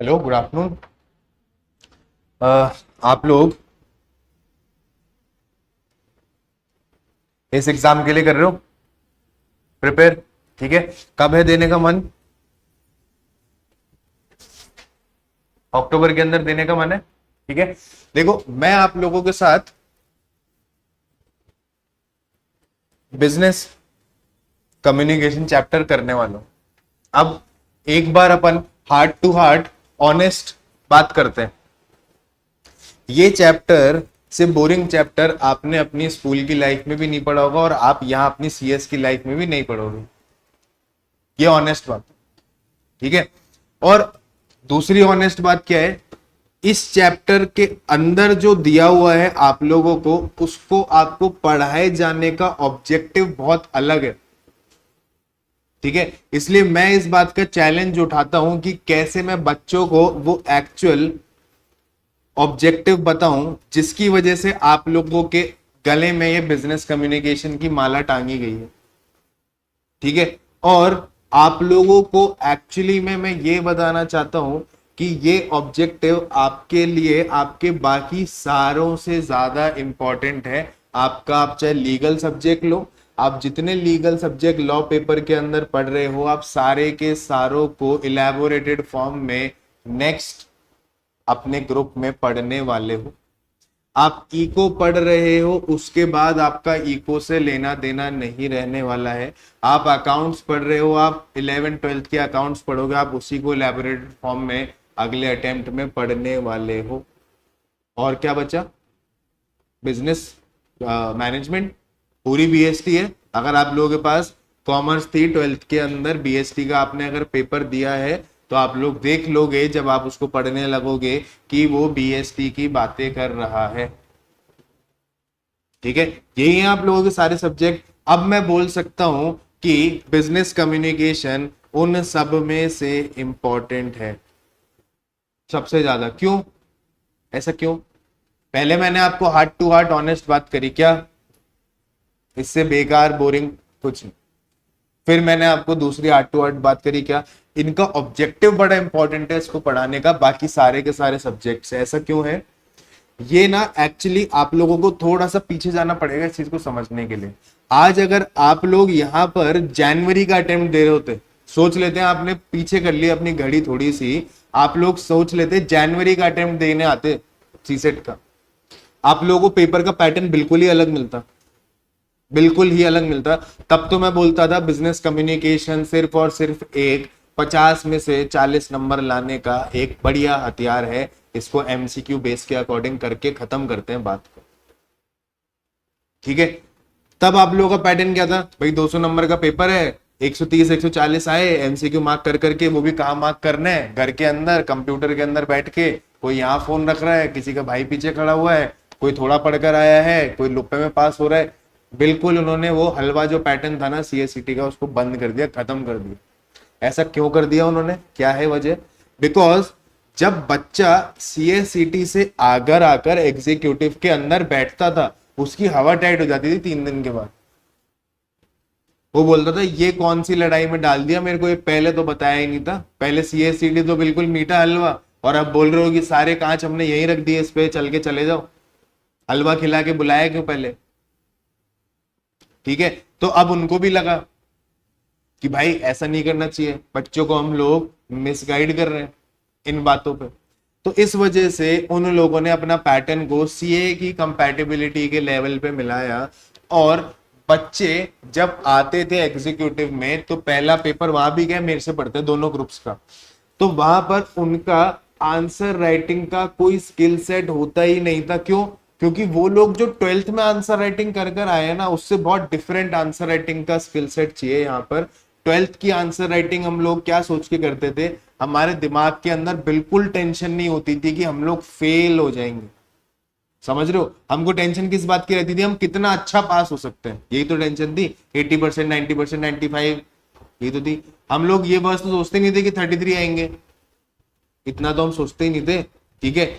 Hello, good afternoon. आप लोग इस एग्जाम के लिए कर रहे हो प्रिपेयर? ठीक है। कब है देने का मन? अक्टूबर के अंदर देने का मन है। ठीक है। देखो, मैं आप लोगों के साथ बिजनेस कम्युनिकेशन चैप्टर करने वाला हूं। अब एक बार अपन हार्ट टू हार्ट ऑनेस्ट बात करते हैं। ये चैप्टर से बोरिंग चैप्टर आपने अपनी स्कूल की लाइफ में भी नहीं पढ़ा होगा और आप यहां अपनी सीएस की लाइफ में भी नहीं पढ़ोगे। ये ऑनेस्ट बात। ठीक है। और दूसरी ऑनेस्ट बात क्या है, इस चैप्टर के अंदर जो दिया हुआ है आप लोगों को, उसको आपको पढ़ाए जाने का ऑब्जेक्टिव बहुत अलग है। ठीक है। इसलिए मैं इस बात का चैलेंज उठाता हूं कि कैसे मैं बच्चों को वो एक्चुअल ऑब्जेक्टिव बताऊं जिसकी वजह से आप लोगों के गले में ये बिजनेस कम्युनिकेशन की माला टांगी गई है। ठीक है। और आप लोगों को एक्चुअली में मैं ये बताना चाहता हूं कि ये ऑब्जेक्टिव आपके लिए आपके बाकी सारों से ज्यादा इंपॉर्टेंट है। आपका, आप चाहे लीगल सब्जेक्ट लो, आप जितने लीगल सब्जेक्ट लॉ पेपर के अंदर पढ़ रहे हो, आप सारे के सारों को इलेबोरेटेड फॉर्म में नेक्स्ट अपने ग्रुप में पढ़ने वाले हो। आप इको पढ़ रहे हो, उसके बाद आपका इको से लेना देना नहीं रहने वाला है। आप अकाउंट्स पढ़ रहे हो, आप 11th-12th के अकाउंट्स पढ़ोगे, आप उसी को इलेबोरेटेड फॉर्म में अगले अटेम्प्ट में पढ़ने वाले हो। और क्या बचा? बिजनेस मैनेजमेंट पूरी बीएसटी है। अगर आप लोगों के पास कॉमर्स थी 12th के अंदर, बीएसटी का आपने अगर पेपर दिया है, तो आप लोग देख लोगे जब आप उसको पढ़ने लगोगे कि वो बीएसटी की बातें कर रहा है। ठीक है। यही है आप लोगों के सारे सब्जेक्ट। अब मैं बोल सकता हूं कि बिजनेस कम्युनिकेशन उन सब में से इंपॉर्टेंट है, सबसे ज्यादा। क्यों? ऐसा क्यों? पहले मैंने आपको हार्ट टू हार्ट ऑनेस्ट बात करी, क्या इससे बेकार बोरिंग कुछ नहीं। फिर मैंने आपको दूसरी हार्ट टू हार्ट बात करी, क्या इनका ऑब्जेक्टिव बड़ा इंपॉर्टेंट है इसको पढ़ाने का, बाकी सारे के सारे सब्जेक्ट्स। ऐसा क्यों है? ये ना एक्चुअली आप लोगों को थोड़ा सा पीछे जाना पड़ेगा इस चीज को समझने के लिए। आज अगर आप लोग यहां पर जनवरी का अटेम्प्ट दे रहे होते, सोच लेते हैं, आपने पीछे कर ली अपनी घड़ी थोड़ी सी, आप लोग सोच लेते जनवरी का अटेम्प्ट देने आते सीसेट का, आप लोगों को पेपर का पैटर्न बिल्कुल ही अलग मिलता, बिल्कुल ही अलग मिलता। तब तो मैं बोलता था बिजनेस कम्युनिकेशन सिर्फ और सिर्फ एक 50 में से 40 नंबर लाने का एक बढ़िया हथियार है। इसको एमसीक्यू बेस के अकॉर्डिंग करके खत्म करते हैं बात को। ठीक है। तब आप लोगों का पैटर्न क्या था भाई? 200 नंबर का पेपर है, 130 140 आए, एमसीक्यू मार्क कर करके, वो भी कहाँ मार्क करना है? घर के अंदर कंप्यूटर के अंदर बैठ के। कोई यहाँ फोन रख रहा है, किसी का भाई पीछे खड़ा हुआ है, कोई थोड़ा पढ़कर आया है, कोई लुप्पे में पास हो रहा है। बिल्कुल उन्होंने वो हलवा जो पैटर्न था ना सीएससीटी का, उसको बंद कर दिया, खत्म कर दिया। ऐसा क्यों कर दिया उन्होंने? क्या है वजह? बिकॉज जब बच्चा सीएससीटी से आकर आकर एग्जीक्यूटिव के अंदर बैठता था, उसकी हवा टाइट हो जाती थी 3 दिन के बाद। वो बोलता था ये कौन सी लड़ाई में डाल दिया मेरे को, ये पहले तो बताया ही नहीं था। पहले सीएससीटी तो बिल्कुल मीठा हलवा, और अब बोल रहे हो कि सारे कांच हमने यहीं रख दिए, इस पे चल के चले जाओ। हलवा खिला के बुलाया क्यों पहले? ठीक है। तो अब उनको भी लगा कि भाई ऐसा नहीं करना चाहिए, बच्चों को हम लोग मिसगाइड कर रहे हैं इन बातों पे। तो इस वजह से उन लोगों ने अपना पैटर्न को सीए की कंपैटिबिलिटी के लेवल पे मिलाया। और बच्चे जब आते थे एग्जीक्यूटिव में, तो पहला पेपर वहां भी गए मेरे से पढ़ते, दोनों ग्रुप्स का, तो वहां पर उनका आंसर राइटिंग का कोई स्किल सेट होता ही नहीं था। क्यों? क्योंकि वो लोग जो 12th में आंसर राइटिंग कर कर आए ना, उससे बहुत डिफरेंट आंसर राइटिंग का स्किल सेट चाहिए यहाँ पर। 12th की आंसर राइटिंग हम लोग क्या सोच के करते थे? हमारे दिमाग के अंदर बिल्कुल टेंशन नहीं होती थी कि हम लोग फेल हो जाएंगे। समझ रहे हो? हमको टेंशन किस बात की रहती थी? हम कितना अच्छा पास हो सकते हैं, यही तो टेंशन थी। 80%, 90%, 95, यही तो थी। हम लोग ये बस तो सोचते नहीं थे कि 33 आएंगे, इतना तो हम सोचते ही नहीं थे। ठीक है।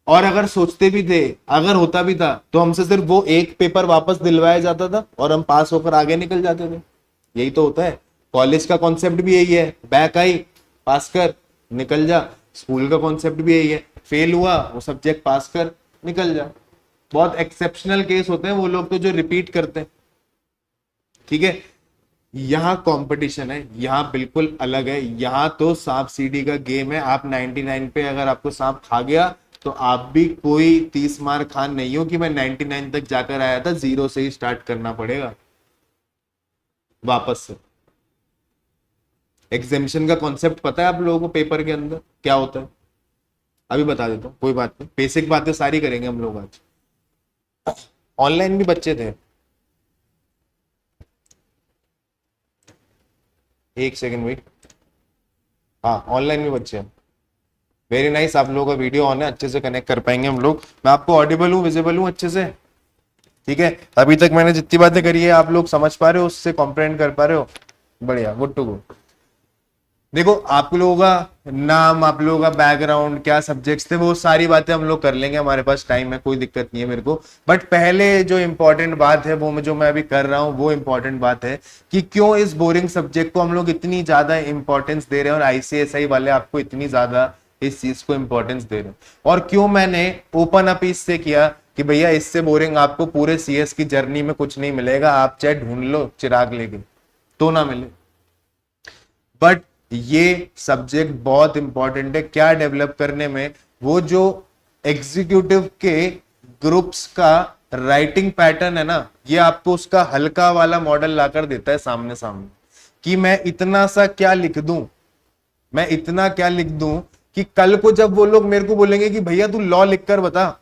और अगर सोचते भी थे, अगर होता भी था, तो हमसे सिर्फ वो एक पेपर वापस दिलवाया जाता था और हम पास होकर आगे निकल जाते थे। यही तो होता है। कॉलेज का कॉन्सेप्ट भी यही है, बैक आई, पास कर, निकल जा। स्कूल का कॉन्सेप्ट भी यही है, फेल हुआ वो सब्जेक्ट पास कर निकल जा। बहुत एक्सेप्शनल केस होते हैं वो लोग तो जो रिपीट करते हैं, ठीक है। यहाँ कंपटीशन है, यहाँ बिल्कुल अलग है, यहाँ तो सांप सीढ़ी का गेम है। आप 99 पे अगर आपको सांप खा गया तो आप भी कोई 30 मार खान नहीं हो कि मैं 99 तक जाकर आया था, जीरो से ही स्टार्ट करना पड़ेगा वापस से। एग्जामिशन का कॉन्सेप्ट पता है आप लोगों को पेपर के अंदर क्या होता है? अभी बता देता हूँ, कोई बात नहीं, बेसिक बातें सारी करेंगे हम लोग आज। ऑनलाइन भी बच्चे थे, एक सेकंड वेट। हाँ ऑनलाइन भी बच्चे हैं, वेरी नाइस। आप लोगों का वीडियो ऑन है, अच्छे से कनेक्ट कर पाएंगे हम लोग। मैं आपको ऑडिबल हूँ, विजिबल हूँ अच्छे से? ठीक है, अभी तक मैंने जितनी बातें करी है आप लोग समझ पा रहे हो, उससे कॉम्प्रेहेंड कर पा रहे हो? बढ़िया, गुड टू गो। देखो आप लोगों का नाम, आप लोगों का बैकग्राउंड, क्या सब्जेक्ट्स थे, वो सारी बातें हम लोग कर लेंगे, हमारे पास टाइम है, कोई दिक्कत नहीं है मेरे को। बट पहले जो इंपॉर्टेंट बात है वो जो मैं अभी कर रहा हूँ वो इंपॉर्टेंट बात है कि क्यों इस बोरिंग सब्जेक्ट को हम लोग इतनी ज्यादा इंपॉर्टेंस दे रहे हैं और आईसीएसआई वाले आपको इतनी ज्यादा इस चीज को इंपॉर्टेंस दे रहे हैं, और क्यों मैंने ओपन अप इससे किया कि भैया इससे बोरिंग आपको पूरे सीएस की जर्नी में कुछ नहीं मिलेगा, आप चाहे ढूंढ लो चिराग लेके तो ना मिले। बट ये सब्जेक्ट बहुत इंपॉर्टेंट है क्या डेवलप करने में, वो जो एग्जीक्यूटिव के ग्रुप्स का राइटिंग पैटर्न है ना, ये आपको उसका हल्का वाला मॉडल लाकर देता है सामने सामने, कि मैं इतना सा क्या लिख दूं, मैं इतना क्या लिख दूं कि कल को जब वो लोग मेरे को बोलेंगे कि भैया तू लॉ लिखकर बता,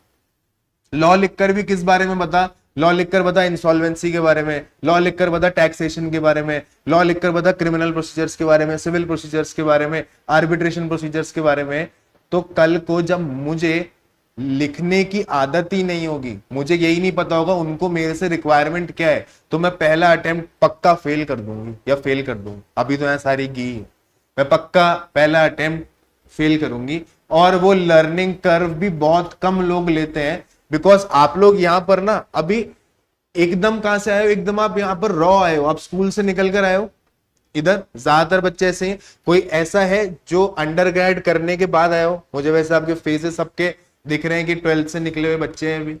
लॉ लिखकर भी किस बारे में बता, लॉ लिखकर बता इंसॉल्वेंसी के बारे में, लॉ लिखकर बता टैक्सेशन के बारे में, लॉ लिखकर बता क्रिमिनल प्रोसीजर्स के बारे में, सिविल प्रोसीजर्स के बारे में, आर्बिट्रेशन प्रोसीजर्स के बारे में, तो कल को जब मुझे लिखने की आदत ही नहीं होगी, मुझे यही नहीं पता होगा उनको मेरे से रिक्वायरमेंट क्या है, तो मैं पहला अटेम्प्ट पक्का फेल कर दूंगी या फेल कर दूंगी। अभी तो यहाँ सारी की है, मैं पक्का पहला अटेम्प्ट फेल करूंगी। और वो लर्निंग कर्व भी बहुत कम लोग लेते हैं, बिकॉज आप लोग यहां पर ना अभी एकदम कहां से आए हो, एकदम आप यहां पर रॉ आए हो, आप स्कूल से निकल कर आए हो। इधर ज्यादातर बच्चे ऐसे हैं, कोई ऐसा है जो अंडर ग्रेड करने के बाद आए हो, मुझे वैसे आपके फेसेस सबके दिख रहे हैं कि 12th से निकले हुए बच्चे हैं अभी,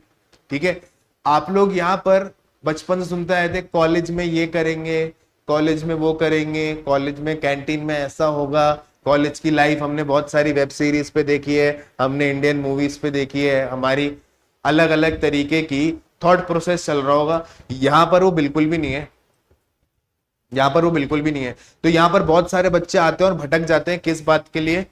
ठीक है। आप लोग यहाँ पर बचपन से सुनते आए थे कॉलेज में ये करेंगे, कॉलेज में वो करेंगे, कॉलेज में कैंटीन में ऐसा होगा, कॉलेज की लाइफ हमने बहुत सारी वेब सीरीज पे देखी है, हमने इंडियन मूवीज पे देखी है, हमारी अलग अलग तरीके की थॉट प्रोसेस चल रहा होगा। यहां पर वो बिल्कुल भी नहीं है, यहां पर वो बिल्कुल भी नहीं है। तो यहां पर बहुत सारे बच्चे आते हैं और भटक जाते हैं, किस बात के लिए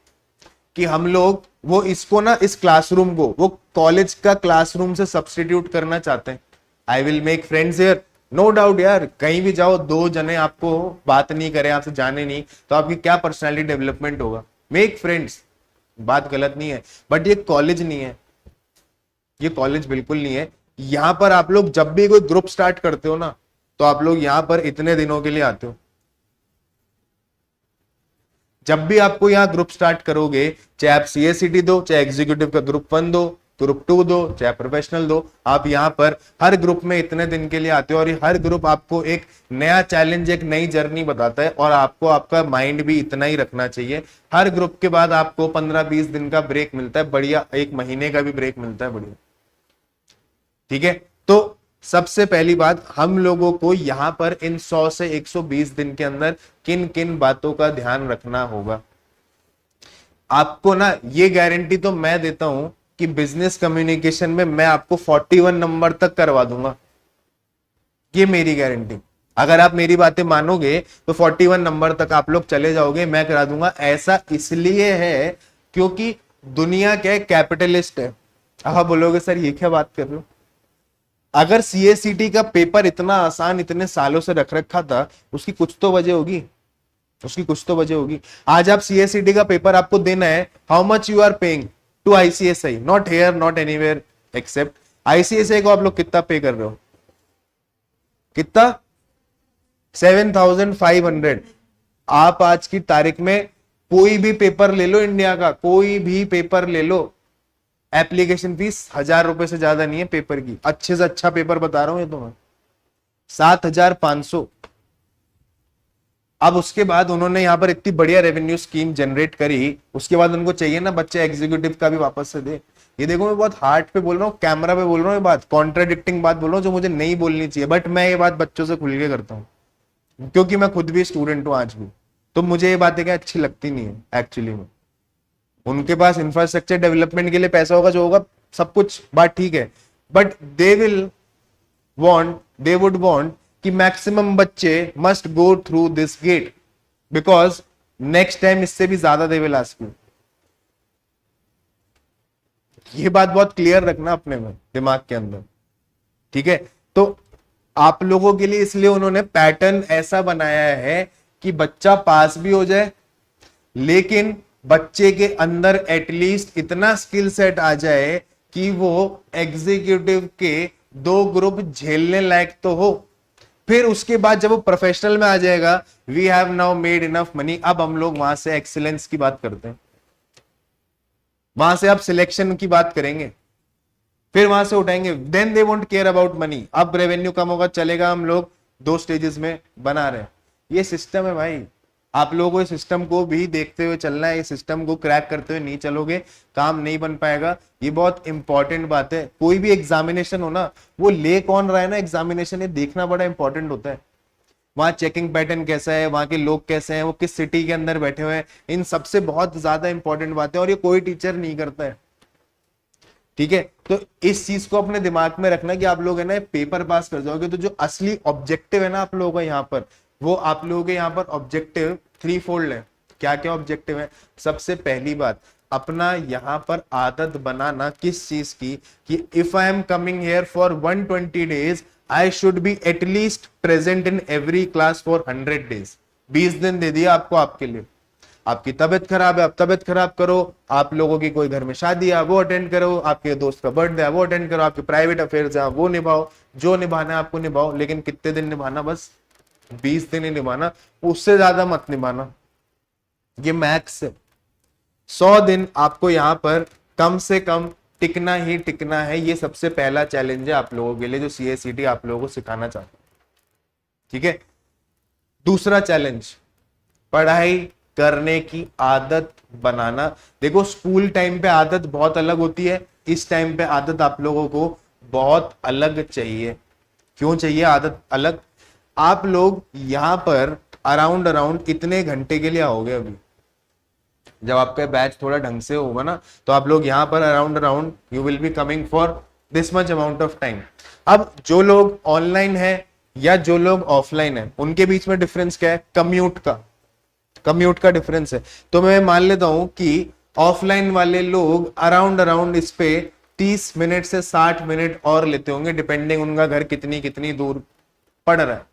कि हम लोग वो इसको ना, इस क्लासरूम को वो कॉलेज का क्लासरूम से सब्स्टिट्यूट करना चाहते हैं। I will make friends here, no doubt यार, कहीं भी जाओ दो जने आपको बात नहीं करे, आपसे जाने नहीं, तो आपकी क्या पर्सनालिटी डेवलपमेंट होगा? मेक फ्रेंड्स, बात गलत नहीं है, बट ये कॉलेज नहीं है, ये कॉलेज बिल्कुल नहीं है। यहां पर आप लोग जब भी कोई ग्रुप स्टार्ट करते हो ना, तो आप लोग यहां पर इतने दिनों के लिए आते हो। जब भी आपको यहां ग्रुप स्टार्ट करोगे, चाहे आप सीएससीटी दो, चाहे एग्जीक्यूटिव का ग्रुप 1 दो, ग्रुप 2 दो, चाहे प्रोफेशनल दो, आप यहां पर हर ग्रुप में इतने दिन के लिए आते हो, और ये हर ग्रुप आपको एक नया चैलेंज, एक नई जर्नी बताता है, और आपको आपका माइंड भी इतना ही रखना चाहिए। हर ग्रुप के बाद आपको 15-20 दिन का ब्रेक मिलता है, बढ़िया 1 महीने का भी ब्रेक मिलता है, बढ़िया, ठीक है। तो सबसे पहली बात, हम लोगों को यहां पर इन 100 से 120 दिन के अंदर किन किन बातों का ध्यान रखना होगा। आपको ना ये गारंटी तो मैं देता हूं कि बिजनेस कम्युनिकेशन में मैं आपको 41 नंबर तक करवा दूंगा, ये मेरी गारंटी। अगर आप मेरी बातें मानोगे तो 41 नंबर तक आप लोग चले जाओगे, मैं करा दूंगा। ऐसा इसलिए है क्योंकि दुनिया क्या है, कैपिटलिस्ट है। आप बोलोगे सर ये क्या बात कर रहे हो? अगर सीएससीटी का पेपर इतना आसान इतने सालों से रख रखा था, उसकी कुछ तो वजह होगी, उसकी कुछ तो वजह होगी। आज आप सीएससीटी का पेपर आपको देना है, how much you are paying to ICSI, not here not anywhere except ICSI को। आप लोग कितना पे कर रहे हो? कितना? 7,500। आप आज की तारीख में कोई भी पेपर ले लो, इंडिया का कोई भी पेपर ले लो, एप्लीकेशन फीस 1,000 रुपए से ज्यादा नहीं है पेपर की। अच्छे से अच्छा पेपर बता रहा हूं ये तो मैं, 7,500। अब उसके बाद उन्होंने यहाँ पर इतनी बढ़िया रेवेन्यू स्कीम जनरेट करी, उसके बाद उनको चाहिए ना बच्चे एग्जीक्यूटिव का भी वापस से दे। ये देखो मैं बहुत हार्ट पे बोल रहा हूँ, कैमरा पे बोल रहा हूँ, ये बात कॉन्ट्राडिक्टिंग बात बोल रहा हूँ जो मुझे नहीं बोलनी चाहिए, बट मैं ये बात बच्चों से खुल के करता हूँ क्योंकि मैं खुद भी स्टूडेंट हूँ आज भी। तो मुझे ये बातें क्या अच्छी लगती नहीं है एक्चुअली में। उनके पास इंफ्रास्ट्रक्चर डेवलपमेंट के लिए पैसा होगा, जो होगा सब कुछ बात ठीक है, बट दे वुड वांट कि मैक्सिमम बच्चे must go through this get because next time इससे भी ज्यादा दे विल आस्क यू। ये बात बहुत क्लियर रखना अपने में दिमाग के अंदर, ठीक है। तो आप लोगों के लिए इसलिए उन्होंने पैटर्न ऐसा बनाया है कि बच्चा पास भी हो जाए, लेकिन बच्चे के अंदर एटलीस्ट इतना स्किल सेट आ जाए कि वो एग्जीक्यूटिव के 2 ग्रुप झेलने लायक तो हो। फिर उसके बाद जब वो प्रोफेशनल में आ जाएगा, we have now made enough money, अब हम लोग वहां से एक्सीलेंस की बात करते हैं, वहां से आप सिलेक्शन की बात करेंगे, फिर वहां से उठाएंगे। Then they won't care about money. अब रेवेन्यू कम होगा, चलेगा, हम लोग 2 स्टेजेस में बना रहे हैं। ये सिस्टम है भाई, आप लोगों को इस सिस्टम को भी देखते हुए चलना है। इस सिस्टम को क्रैक करते हुए नहीं चलोगे, काम नहीं बन पाएगा। ये बहुत इंपॉर्टेंट बात है। कोई भी एग्जामिनेशन हो ना, वो ले कौन रहा है ना एग्जामिनेशन, ये देखना बड़ा इंपॉर्टेंट होता है। वहां चेकिंग पैटर्न कैसा है, वहां के लोग कैसे हैं, वो किस सिटी के अंदर बैठे हुए हैं, इन सबसे बहुत ज्यादा इंपॉर्टेंट बातें, और ये कोई टीचर नहीं करता है, ठीक है। तो इस चीज को अपने दिमाग में रखना कि आप लोग है ना पेपर पास कर जाओगे, तो जो असली ऑब्जेक्टिव है ना आप लोगों का यहाँ पर, वो आप लोगों के यहाँ पर ऑब्जेक्टिव 3 फोल्ड है। क्या क्या ऑब्जेक्टिव है? सबसे पहली बात, अपना यहाँ पर आदत बनाना किस चीज की, कि if I am coming here for 120 days I should be at least present in every class for 100 days। 20 दिन दे दिया आपको आपके लिए। आपकी तबीयत खराब है, आप तबीयत खराब करो, आप लोगों की कोई घर में शादी है वो अटेंड करो, आपके दोस्त का बर्थडे है वो अटेंड करो, आपके प्राइवेट अफेयर्स है वो निभाओ, जो निभाना है आपको निभाओ, लेकिन कितने दिन निभाना? बस 20 दिन ही निभाना, उससे ज्यादा मत निभाना। ये मैक्स है। 100 दिन आपको यहाँ पर कम से कम टिकना ही टिकना है। ये सबसे पहला चैलेंज है आप लोगों के लिए, जो CACT आप लोगों को सिखाना चाहता है, ठीक है। दूसरा चैलेंज, पढ़ाई करने की आदत बनाना। देखो स्कूल टाइम पे आदत बहुत अलग होती है, इस टाइम पे आदत आप लोगों को बहुत अलग चाहिए। क्यों चाहिए आदत अलग? आप लोग यहाँ पर अराउंड इतने घंटे के लिए आओगे। अभी जब आपका बैच थोड़ा ढंग से होगा ना, तो आप लोग यहाँ पर around you will be coming for this much amount of time. अब जो लोग ऑनलाइन है या जो लोग ऑफलाइन है, उनके बीच में डिफरेंस क्या है? कम्यूट का डिफरेंस है। तो मैं मान लेता हूं कि ऑफलाइन वाले लोग अराउंड इस पे 30 मिनट से 60 मिनट और लेते होंगे, डिपेंडिंग उनका घर कितनी दूर पड़ रहा है,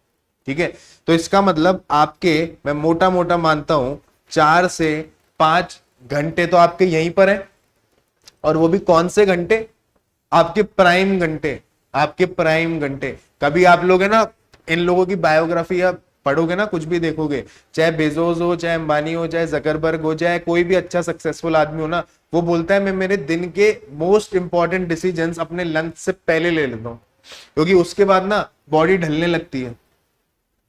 ठीक है। तो इसका मतलब आपके, मैं मोटा मोटा मानता हूं, 4 से 5 घंटे तो आपके यहीं पर है। और वो भी कौन से घंटे? आपके प्राइम घंटे। कभी आप लोग है ना इन लोगों की बायोग्राफी या पढ़ोगे ना, कुछ भी देखोगे, चाहे बेजोस हो, चाहे अंबानी हो, चाहे जकरबर्ग हो, चाहे कोई भी अच्छा सक्सेसफुल आदमी हो ना, वो बोलता है मैं मेरे दिन के मोस्ट इंपॉर्टेंट डिसीजंस अपने लंच से पहले ले लेता हूं, क्योंकि उसके बाद ना बॉडी ढलने लगती है।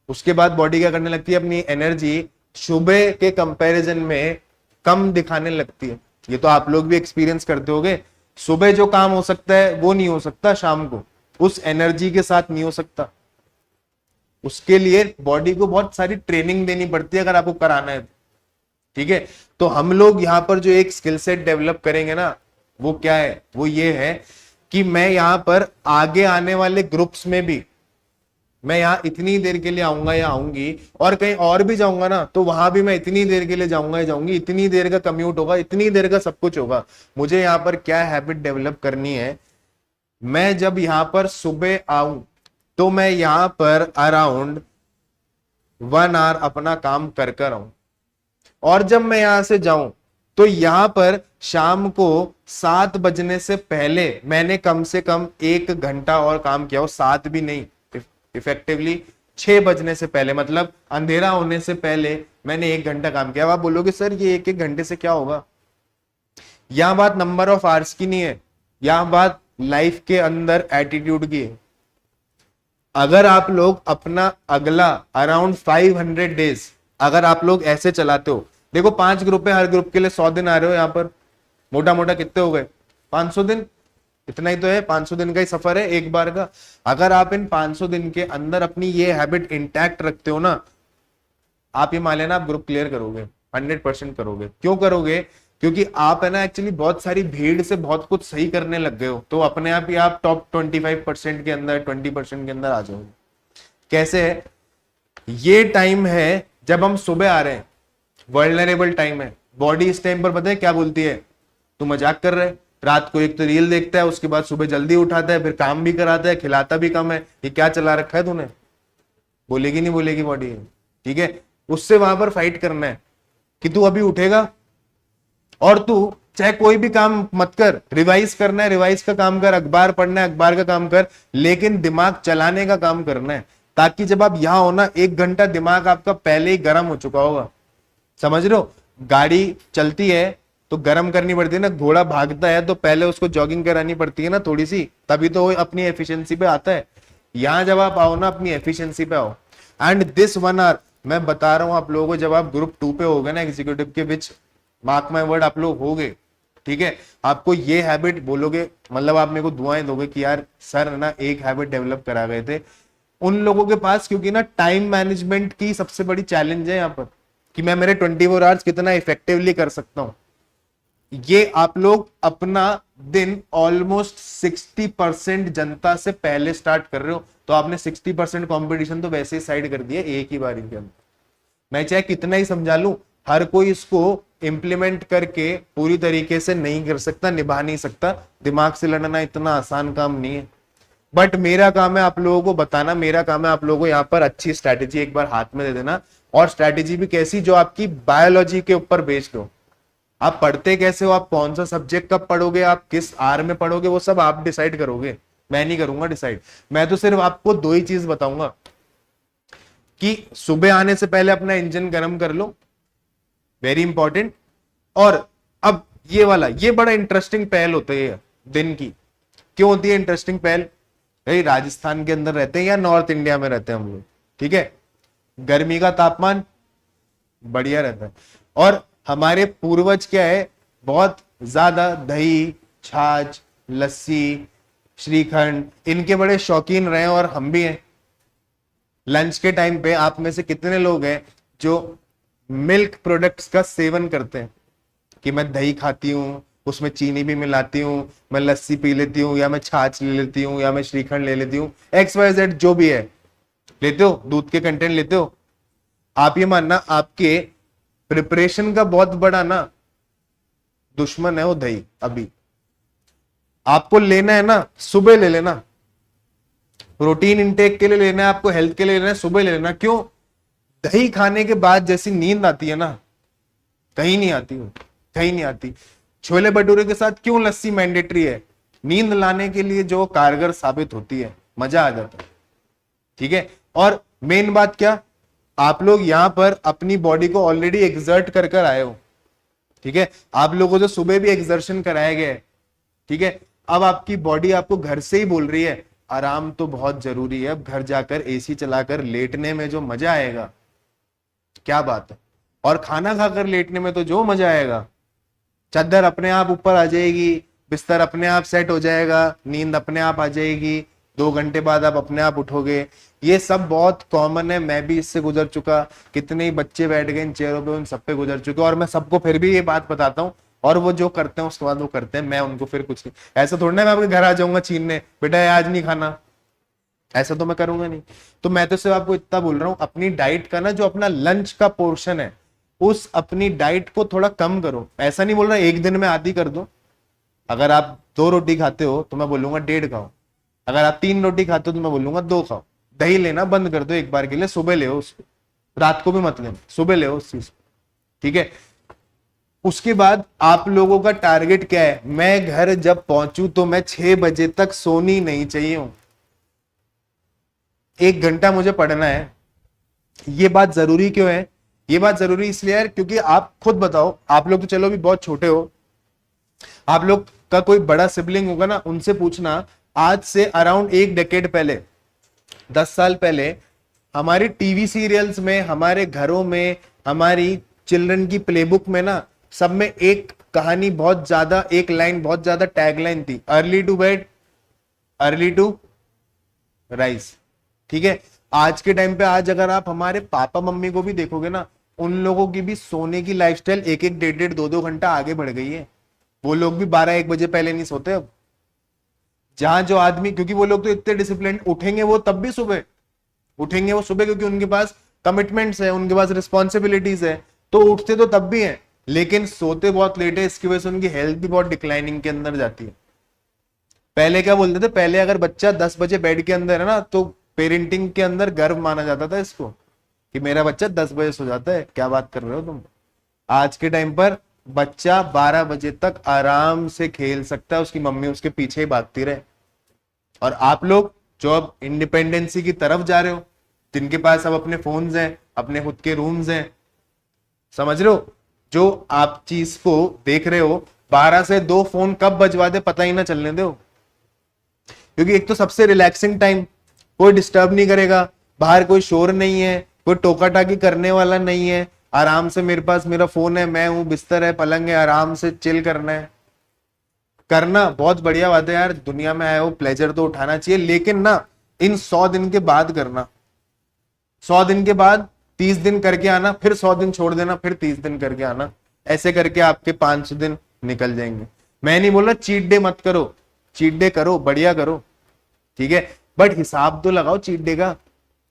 उसके बाद बॉडी क्या करने लगती है? अपनी एनर्जी सुबह के कंपैरिजन में कम दिखाने लगती है। ये तो आप लोग भी एक्सपीरियंस करते होगे। सुबह जो काम हो सकता है वो नहीं हो सकता शाम को, उस एनर्जी के साथ नहीं हो सकता। उसके लिए बॉडी को बहुत सारी ट्रेनिंग देनी पड़ती है अगर आपको कराना है, ठीक है। तो हम लोग यहाँ पर जो एक स्किल सेट डेवलप करेंगे ना, वो क्या है? वो ये है कि मैं यहाँ पर आगे आने वाले ग्रुप्स में भी, मैं यहाँ इतनी देर के लिए आऊंगा या आऊंगी, और कहीं और भी जाऊंगा ना, तो वहां भी मैं इतनी देर के लिए जाऊंगा या जाऊंगी, इतनी देर का कम्यूट होगा, इतनी देर का सब कुछ होगा। मुझे यहाँ पर क्या हैबिट डेवलप करनी है? मैं जब यहाँ पर सुबह आऊं तो मैं यहां पर अराउंड 1 आवर अपना काम कर आऊं, और जब मैं यहां से जाऊं तो यहां पर शाम को 7 बजने से पहले मैंने कम से कम 1 घंटा और काम किया हो। 7 भी नहीं, इफेक्टिवली 6 बजने से पहले, मतलब अंधेरा होने से पहले मैंने 1 घंटा काम किया। आप बोलोगे सर ये 1 घंटे से क्या होगा? यहां बात नंबर ऑफ आवर्स की नहीं है, यहां बात लाइफ के अंदर एटीट्यूड की है। अगर आप लोग अपना अगला अराउंड 500 डेज अगर आप लोग ऐसे चलाते हो, देखो 5 ग्रुप है, हर ग्रुप के लिए 100 दिन आ रहे हो यहाँ पर, मोटा मोटा कितने हो गए 500 दिन, इतना ही तो है, 500 दिन का ही सफर है एक बार का। अगर आप इन 500 दिन के अंदर अपनी ये हैबिट इंटैक्ट रखते हो ना, आप ये मान लेना आप ग्रुप क्लियर करोगे, 100% करोगे। क्यों करोगे? क्योंकि आप है ना एक्चुअली बहुत सारी भीड़ से बहुत कुछ सही करने लग गए हो, तो अपने आप ही आप टॉप 25% के अंदर, 20% के अंदर आ जाओगे। कैसे है? ये टाइम है जब हम सुबह आ रहे हैं, वर्नरेबल टाइम है। बॉडी इस टाइम पर पता है क्या बोलती है? तू मजाक कर रहे, रात को एक तो रील देखता है, उसके बाद सुबह जल्दी उठाता है, फिर काम भी कराता है, खिलाता भी कम है, ये क्या चला रखा है तूने? बोलेगी नहीं बोलेगी बॉडी? ठीक है, उससे वहां पर फाइट करना है कि तू अभी उठेगा और तू चाहे कोई भी काम मत कर, रिवाइज करना है रिवाइज का काम कर, अखबार पढ़ना है अखबार का काम कर, लेकिन दिमाग चलाने का काम करना है, ताकि जब आप यहां हो ना 1 घंटा दिमाग आपका पहले ही गर्म हो चुका होगा। समझ रहे हो? गाड़ी चलती है तो गर्म करनी पड़ती है ना, घोड़ा भागता है तो पहले उसको जॉगिंग करानी पड़ती है ना थोड़ी सी, तभी तो वो अपनी एफिशिएंसी पे आता है। यहां जब आप आओ ना अपनी एफिशिएंसी पे आओ। एंड दिस 1 आवर मैं बता रहा हूं आप लोगों को, जब आप ग्रुप 2 पे होगे ना एग्जीक्यूटिव के, विच मार्क माय वर्ड आप लोग होगे, ठीक है, आपको ये हैबिट बोलोगे, मतलब आप मेरे को दुआएं दोगे कि यार सर ना एक हैबिट डेवलप करा गए थे। उन लोगों के पास क्योंकि ना टाइम मैनेजमेंट की सबसे बड़ी चैलेंज है यहाँ पर, कि मैं मेरे 24 आवर्स कितना इफेक्टिवली कर सकता हूं। ये आप लोग अपना दिन ऑलमोस्ट 60% जनता से पहले स्टार्ट कर रहे हो, तो आपने 60% कंपटीशन तो वैसे ही साइड कर दिया एक ही बारी के अंदर। मैं चाहे कितना ही समझा लूं, हर कोई इसको इंप्लीमेंट करके पूरी तरीके से नहीं कर सकता, निभा नहीं सकता। दिमाग से लड़ना इतना आसान काम नहीं है, बट मेरा काम है आप लोगों को बताना, मेरा काम है आप लोगों को यहाँ पर अच्छी स्ट्रैटेजी एक बार हाथ में दे देना, और स्ट्रैटेजी भी कैसी, जो आपकी बायोलॉजी के ऊपर बेस्ड हो। आप पढ़ते कैसे हो, आप कौन सा सब्जेक्ट कब पढ़ोगे, आप किस आर में पढ़ोगे, वो सब आप डिसाइड करोगे, मैं नहीं करूंगा डिसाइड। मैं तो सिर्फ आपको 2 ही चीज बताऊंगा कि सुबह आने से पहले अपना इंजन गर्म कर लो, वेरी इंपॉर्टेंट। और अब ये वाला, ये बड़ा इंटरेस्टिंग पहल होता है दिन की। क्यों होती है इंटरेस्टिंग पहल? भाई राजस्थान के अंदर रहते हैं या नॉर्थ इंडिया में रहते हैं हम लोग, ठीक है, गर्मी का तापमान बढ़िया रहता है, और हमारे पूर्वज क्या है, बहुत ज्यादा दही, छाछ, लस्सी, श्रीखंड इनके बड़े शौकीन रहे, और हम भी हैं। लंच के टाइम पे आप में से कितने लोग हैं जो मिल्क प्रोडक्ट्स का सेवन करते हैं, कि मैं दही खाती हूँ, उसमें चीनी भी मिलाती हूँ, मैं लस्सी पी लेती हूँ, या मैं छाछ ले लेती हूँ, या मैं श्रीखंड ले लेती हूँ, XYZ जो भी है, लेते हो, दूध के कंटेंट लेते हो। आप ये मानना आपके प्रिपरेशन का बहुत बड़ा ना दुश्मन है वो दही। अभी आपको लेना है ना, सुबह ले लेना, प्रोटीन इंटेक के लिए लेना है आपको, हेल्थ के लिए लेना है, सुबह ले लेना। क्यों? दही खाने के बाद जैसी नींद आती है ना, कहीं नहीं आती, कहीं नहीं आती। छोले भटूरे के साथ क्यों लस्सी मैंडेटरी है? नींद लाने के लिए जो कारगर साबित होती है, मजा आ जाता है, ठीक है। और मेन बात क्या, आप लोग यहां पर अपनी बॉडी को ऑलरेडी एक्सर्ट कर कर आए हो, ठीक है, आप लोगों को जो सुबह भी एक्सर्शन कराया गया है, ठीक है। अब आपकी बॉडी आपको घर से ही बोल रही है आराम तो बहुत जरूरी है, अब घर जाकर एसी चलाकर लेटने में जो मजा आएगा, क्या बात है। और खाना खाकर लेटने में तो जो मजा आएगा, चादर अपने आप ऊपर आ जाएगी, बिस्तर अपने आप सेट हो जाएगा, नींद अपने आप आ जाएगी, 2 घंटे बाद आप अपने आप उठोगे। ये सब बहुत कॉमन है, मैं भी इससे गुजर चुका, कितने ही बच्चे बैठ गए इन चेयरों पे, उन सब पे गुजर चुके, और मैं सबको फिर भी ये बात बताता हूँ, और वो जो करते हैं उसके बाद वो करते हैं, मैं उनको फिर कुछ नहीं, ऐसा थोड़ा ना मैं आपके घर आ जाऊंगा छीनने, बेटा आज नहीं खाना, ऐसा तो मैं करूंगा नहीं। तो मैं तो सिर्फ आपको इतना बोल रहा हूँ, अपनी डाइट का ना जो अपना लंच का पोर्शन है, उस अपनी डाइट को थोड़ा कम करो। ऐसा नहीं बोल रहा एक दिन में आधी कर दो, अगर आप 2 रोटी खाते हो तो मैं बोलूंगा 1.5 खाओ, अगर आप 3 रोटी खाते हो तो मैं बोलूंगा 2 खाओ। दही लेना बंद कर दो एक बार के लिए, सुबह ले उसको, रात को भी मत लेना, सुबह ले उस चीज, ठीक है। उसके बाद आप लोगों का टारगेट क्या है, मैं घर जब पहुंचू तो मैं 6 बजे तक सोनी नहीं चाहिए हूं, 1 घंटा मुझे पढ़ना है। ये बात जरूरी क्यों है? ये बात जरूरी इसलिए है क्योंकि आप खुद बताओ, आप लोग तो चलो भी बहुत छोटे हो, आप लोग का कोई बड़ा सिबलिंग होगा ना, उनसे पूछना, आज से अराउंड 1 डेकेड पहले, 10 साल पहले, हमारे टीवी सीरियल्स में, हमारे घरों में हमारी चिल्ड्रन की प्लेबुक में ना सब में एक कहानी बहुत ज्यादा, एक लाइन बहुत ज्यादा टैगलाइन थी, early to bed early to rise. ठीक है, आज के टाइम पे आज अगर आप हमारे पापा मम्मी को भी देखोगे ना, उन लोगों की भी सोने की लाइफस्टाइल एक एक डेढ़ डेढ़ 2 2 घंटा आगे बढ़ गई है। वो लोग भी 12 1 बजे पहले नहीं सोते अब। जहां जो आदमी, क्योंकि वो लोग तो इतने डिसिप्लिन, उठेंगे वो तब भी सुबह, उठेंगे वो सुबह क्योंकि उनके पास कमिटमेंट्स है, उनके पास रिस्पॉन्सिबिलिटीज है, तो उठते तो तब भी है, लेकिन सोते बहुत लेट है। इसकी वजह से उनकी हेल्थ भी बहुत डिक्लाइनिंग के अंदर जाती है। पहले क्या बोलते थे, पहले अगर बच्चा 10 बजे बेड के अंदर है ना, तो पेरेंटिंग के अंदर गर्व माना जाता था इसको, कि मेरा बच्चा 10 बजे सो जाता है। क्या बात कर रहे हो तुम। आज के टाइम पर बच्चा 12 बजे तक आराम से खेल सकता है, उसकी मम्मी उसके पीछे ही भागती रहे। और आप लोग जो अब इंडिपेंडेंसी की तरफ जा रहे हो, जिनके पास अब अपने फोन्स हैं, अपने खुद के रूम्स हैं, समझ रहे हो, जो आप चीज को देख रहे हो, 12 से 2 फोन कब बजवा दे पता ही ना चलने दो। क्योंकि एक तो सबसे रिलैक्सिंग टाइम, कोई डिस्टर्ब नहीं करेगा, बाहर कोई शोर नहीं है, कोई टोका टाकी करने वाला नहीं है, आराम से मेरे पास मेरा फोन है, मैं हूं, बिस्तर है, पलंग है, आराम से चिल करना है। करना बहुत बढ़िया बात है यार, दुनिया में आए हो, प्लेजर तो उठाना चाहिए, लेकिन ना इन 100 दिन के बाद करना। 100 दिन के बाद 30 दिन करके आना, फिर 100 दिन छोड़ देना, फिर 30 दिन करके आना। ऐसे करके आपके 500 दिन निकल जाएंगे। मैं नहीं बोल रहा चीट डे मत करो, चीट डे करो, बढ़िया करो, ठीक है, बट हिसाब तो लगाओ चीट डे का।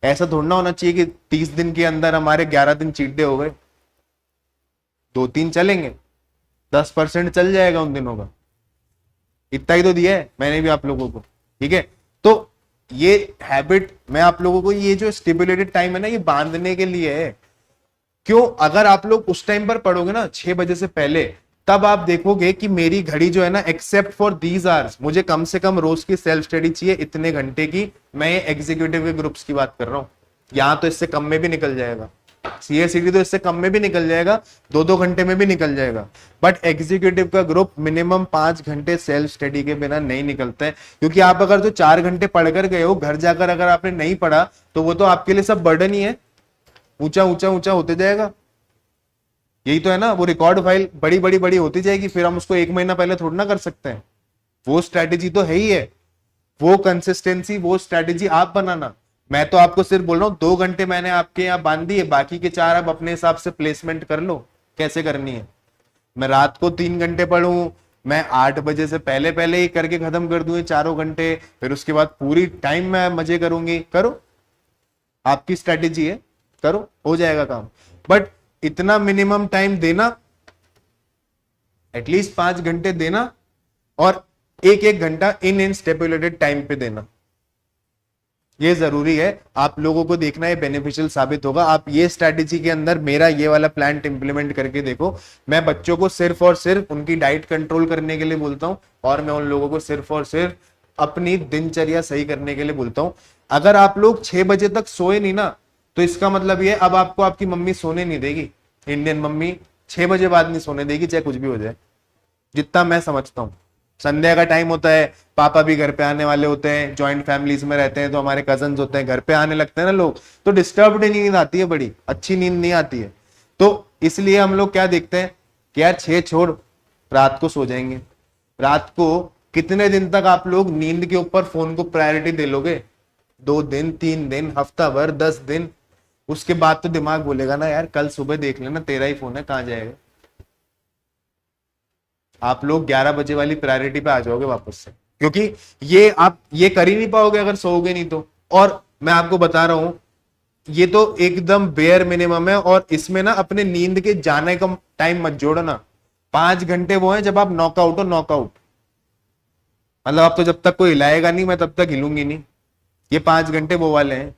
ऐसा थोड़ा ना होना चाहिए कि 30 दिन के अंदर हमारे 11 दिन चीट डे हो गए। 2 3 चलेंगे, 10% चल जाएगा उन दिनों का। इतना ही तो दिया है मैंने भी आप लोगों को, ठीक है। तो ये हैबिट मैं आप लोगों को, ये जो स्टिपुलेटेड टाइम है ना, ये बांधने के लिए है। क्यों, अगर आप लोग उस टाइम पर पढ़ोगे ना 6 बजे से पहले, तब आप देखोगे कि मेरी घड़ी जो है ना, एक्सेप्ट फॉर दीज आवर्स, मुझे कम से कम रोज की सेल्फ स्टडी चाहिए इतने घंटे की। मैं एग्जीक्यूटिव के ग्रुप्स की बात कर रहा हूं, यहां तो इससे कम में भी निकल जाएगा, सीएसीडी तो इससे कम में भी निकल जाएगा, 2 2 घंटे में भी निकल जाएगा, बट एग्जीक्यूटिव का ग्रुप मिनिमम 5 घंटे सेल्फ स्टडी के बिना नहीं निकलता है। क्योंकि आप अगर जो 4 घंटे पढ़कर गए हो, घर जाकर अगर आपने नहीं पढ़ा, तो वो तो आपके लिए सब बर्डन ही है, ऊंचा ऊंचा ऊंचा होते जाएगा। यही तो है ना, वो रिकॉर्ड फाइल बड़ी बड़ी बड़ी होती जाएगी, फिर हम उसको 1 महीना पहले थोड़ा ना कर सकते हैं। वो स्ट्रैटेजी तो है ही है, वो कंसिस्टेंसी, वो स्ट्रैटेजी आप बनाना। मैं तो आपको सिर्फ बोल रहा हूं, 2 घंटे मैंने आपके यहाँ बांध दिए, बाकी के 4 आप अपने हिसाब से प्लेसमेंट कर लो कैसे करनी है। मैं रात को 3 घंटे पढ़ूं, मैं 8 बजे से पहले पहले ही करके खत्म कर दूं 4 घंटे, फिर उसके बाद पूरी टाइम मैं मजे करूंगी। करो, आपकी स्ट्रैटेजी है, करो, हो जाएगा काम। बट इतना मिनिमम टाइम देना, एटलीस्ट 5 घंटे देना, और 1 घंटा इन स्टेपुलेटेड टाइम पे देना, ये जरूरी है। आप लोगों को देखना है बेनिफिशियल साबित होगा। आप ये स्ट्रैटेजी के अंदर मेरा ये वाला प्लान इंप्लीमेंट करके देखो। मैं बच्चों को सिर्फ और सिर्फ उनकी डाइट कंट्रोल करने के लिए बोलता हूं, और मैं उन लोगों को सिर्फ और सिर्फ अपनी दिनचर्या सही करने के लिए बोलता हूं। अगर आप लोग 6 बजे तक सोए नहीं ना, तो इसका मतलब ये, अब आपको आपकी मम्मी सोने नहीं देगी। इंडियन मम्मी 6 बजे बाद नहीं सोने देगी, चाहे कुछ भी हो जाए, जितना मैं समझता हूं। संडे का टाइम होता है, पापा भी घर पे आने वाले होते हैं, जॉइंट फैमिलीज में रहते हैं, तो हमारे कजन्स होते हैं, घर पे आने लगते हैं ना लोग, तो डिस्टर्ब्ड नींद आती है, बड़ी अच्छी नींद नहीं आती है। तो इसलिए हम लोग क्या देखते हैं कि यार 6 छोड़, रात को सो जाएंगे। रात को कितने दिन तक आप लोग नींद के ऊपर फोन को प्रायोरिटी दे लोगे? 2 दिन, 3 दिन, हफ्ता भर, 10 दिन। उसके बाद तो दिमाग बोलेगा ना, यार कल सुबह देख लेना, तेरा ही फोन है, कहां जाएगा। आप लोग 11 बजे वाली प्रायोरिटी पे आ जाओगे वापस से, क्योंकि ये आप ये कर ही नहीं पाओगे अगर सोओगे नहीं तो। और मैं आपको बता रहा हूं, ये तो एकदम बेयर मिनिमम है, और इसमें ना अपने नींद के जाने का टाइम मत जोड़ना। 5 घंटे वो है जब आप नॉकआउट हो, नॉकआउट मतलब आप तो जब तक कोई हिलाएगा नहीं, मैं तब तक हिलूंगी नहीं। ये 5 घंटे वो वाले हैं।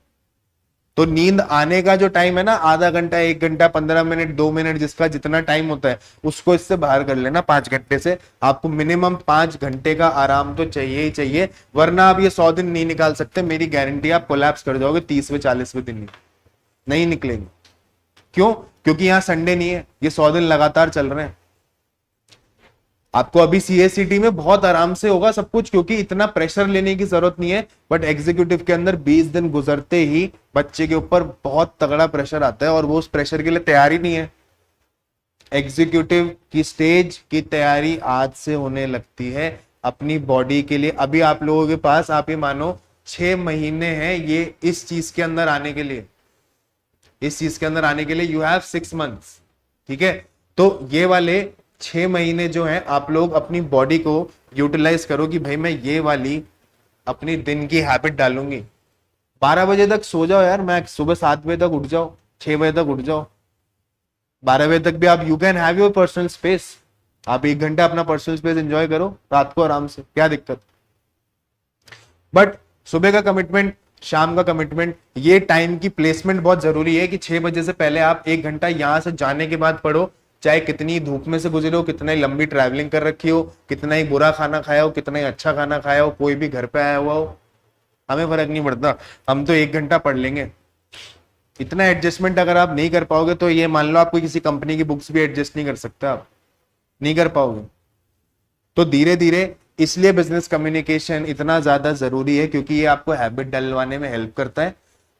तो नींद आने का जो टाइम है ना, आधा घंटा, 1 घंटा, 15 मिनट, 2 मिनट, जिसका जितना टाइम होता है, उसको इससे बाहर कर लेना 5 घंटे से। आपको मिनिमम 5 घंटे का आराम तो चाहिए ही चाहिए, वरना आप ये 100 दिन नहीं निकाल सकते, मेरी गारंटी। आप कोलैप्स कर जाओगे 30वें 40वें दिन, नहीं निकलेंगे। क्यों? क्योंकि यहाँ संडे नहीं है, ये 100 दिन लगातार चल रहे हैं। आपको अभी सीएससीटी में बहुत आराम से होगा सब कुछ, क्योंकि इतना प्रेशर लेने की जरूरत नहीं है। बट एग्जीक्यूटिव के अंदर 20 दिन गुजरते ही बच्चे के ऊपर बहुत तगड़ा प्रेशर आता है और वो उस प्रेशर के लिए तैयार ही नहीं है। एग्जीक्यूटिव की स्टेज की तैयारी आज से होने लगती है अपनी बॉडी के लिए। अभी आप लोगों के पास, आप ये मानो 6 महीने हैं ये इस चीज के अंदर आने के लिए, इस चीज के अंदर आने के लिए यू हैव 6 मंथ्स। ठीक है, तो ये वाले 6 महीने जो है आप लोग अपनी बॉडी को यूटिलाइज करो कि भाई मैं ये वाली अपनी दिन की हैबिट डालूंगी। 12 बजे तक सो जाओ यार, मैं सुबह 7 बजे तक उठ जाओ, 6 बजे तक उठ जाओ, 12 बजे तक भी आप you can have your personal space. आप 1 घंटा अपना पर्सनल स्पेस एंजॉय करो रात को आराम से, क्या दिक्कत। बट सुबह का कमिटमेंट, शाम का कमिटमेंट, ये टाइम की प्लेसमेंट बहुत जरूरी है कि 6 बजे से पहले आप 1 घंटा यहां से जाने के बाद पढ़ो, चाहे कितनी धूप में से गुजरे हो, कितना ही लंबी ट्रैवलिंग कर रखी हो, कितना ही बुरा खाना खाया हो, कितना ही अच्छा खाना खाया हो, कोई भी घर पे आया हुआ हो, हमें फर्क नहीं पड़ता, हम तो 1 घंटा पढ़ लेंगे। इतना एडजस्टमेंट अगर आप नहीं कर पाओगे तो ये मान लो आप कोई किसी कंपनी की बुक्स भी एडजस्ट नहीं कर सकते, आप नहीं कर पाओगे। तो धीरे धीरे, इसलिए बिजनेस कम्युनिकेशन इतना ज्यादा जरूरी है, क्योंकि ये आपको हैबिट डलवाने में हेल्प करता है,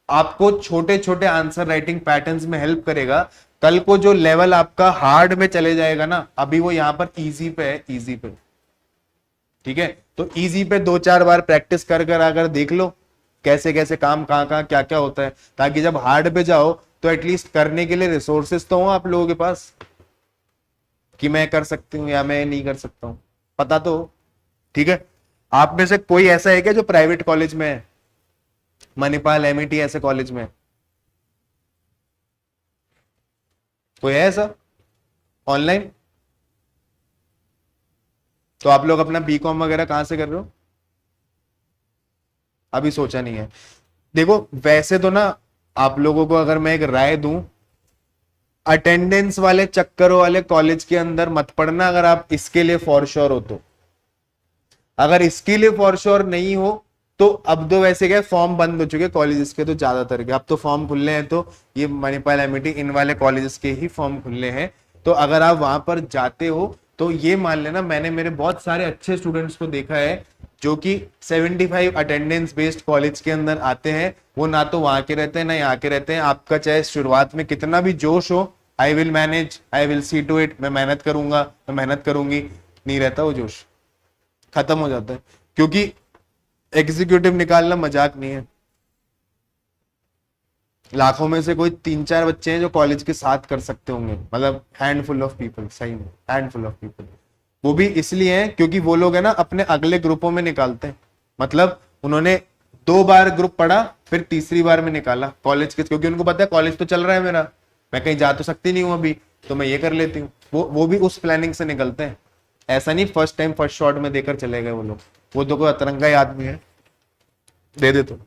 आपको छोटे छोटे आंसर राइटिंग पैटर्न्स में हेल्प करेगा। कल को जो लेवल आपका हार्ड में चले जाएगा ना, अभी वो यहां पर इजी पे है, इजी पे। ठीक है, तो इजी पे 2-4 बार प्रैक्टिस कर कर अगर देख लो कैसे कैसे काम, कहां कहां क्या क्या होता है, ताकि जब हार्ड पे जाओ तो एटलीस्ट करने के लिए रिसोर्सेस तो हो आप लोगों के पास कि मैं कर सकती हूँ या मैं नहीं कर सकता हूँ, पता तो हो। ठीक है, आप में से कोई ऐसा है क्या जो प्राइवेट कॉलेज में है, मणिपाल, एमईटी ऐसे कॉलेज में कोई है ऐसा ऑनलाइन? तो आप लोग अपना बीकॉम वगैरह कहां से कर रहे हो? अभी सोचा नहीं है। देखो वैसे तो ना, आप लोगों को अगर मैं एक राय दूं, अटेंडेंस वाले चक्करों वाले कॉलेज के अंदर मत पढ़ना, अगर आप इसके लिए फॉर श्योर हो तो। अगर इसके लिए फॉर श्योर नहीं हो तो अब तो वैसे क्या फॉर्म बंद हो चुके कॉलेजेस के, तो ज्यादातर के अब तो फॉर्म खुले हैं, तो ये मणिपाल, एमईटी, इन वाले कॉलेजेस के ही फॉर्म खुले हैं। तो अगर आप वहां पर जाते हो तो ये मान लेना, मैंने मेरे बहुत सारे अच्छे स्टूडेंट्स को देखा है जो कि 75 अटेंडेंस बेस्ड कॉलेज के अंदर आते हैं, वो ना तो वहां के रहते हैं ना यहाँ के रहते हैं। आपका चाहे शुरुआत में कितना भी जोश हो, I will manage, I will see to it, मैं मेहनत करूंगा, मैं मेहनत करूंगी, नहीं रहता वो जोश, खत्म हो जाता है। क्योंकि एग्जीक्यूटिव निकालना मजाक नहीं है। लाखों में से कोई 3-4 बच्चे हैं जो कॉलेज के साथ कर सकते होंगे, मतलब हैंडफुल ऑफ पीपल, सही में हैंडफुल ऑफ पीपल। वो भी इसलिए है क्योंकि वो लोग है ना अपने अगले ग्रुपों में निकालते हैं, मतलब उन्होंने 2 बार ग्रुप पढ़ा फिर तीसरी बार में निकाला कॉलेज के, क्योंकि उनको पता है कॉलेज तो चल रहा है मेरा, मैं कहीं जा तो सकती नहीं हूँ अभी, तो मैं ये कर लेती हूँ। वो भी उस प्लानिंग से निकलते हैं। ऐसा नहीं फर्स्ट टाइम फर्स्ट शॉट में देकर चले गए वो लोग, वो तो कोई अतरंगा ही आदमी है, दे दे तो।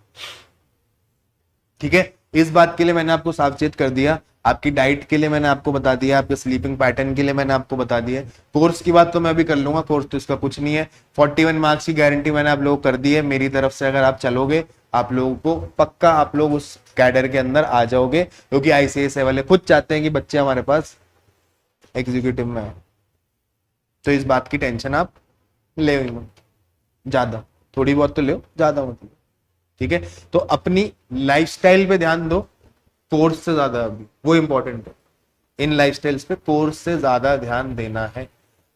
ठीक है, इस बात के लिए मैंने आपको सावचेत कर दिया, आपकी डाइट के लिए मैंने आपको बता दिया, आपके स्लीपिंग पैटर्न के लिए मैंने आपको बता दिया। कोर्स की बात तो मैं अभी कर लूंगा, कोर्स तो इसका कुछ नहीं है। 41 मार्क्स की गारंटी मैंने आप लोगों को कर दी है मेरी तरफ से। अगर आप चलोगे, आप लोगों को पक्का आप लोग उस कैडर के अंदर आ जाओगे, क्योंकि आईसीएसआई वाले खुद चाहते हैं कि बच्चे हमारे पास एग्जीक्यूटिव में है। तो इस बात की टेंशन आप ले मत, ज्यादा, थोड़ी बहुत तो ले, ज्यादा मतलब। ठीक है, तो अपनी लाइफस्टाइल पे ध्यान दो, कोर्स से ज्यादा अभी वो इंपॉर्टेंट है। इन लाइफस्टाइल्स पे कोर्स से ज्यादा ध्यान देना है।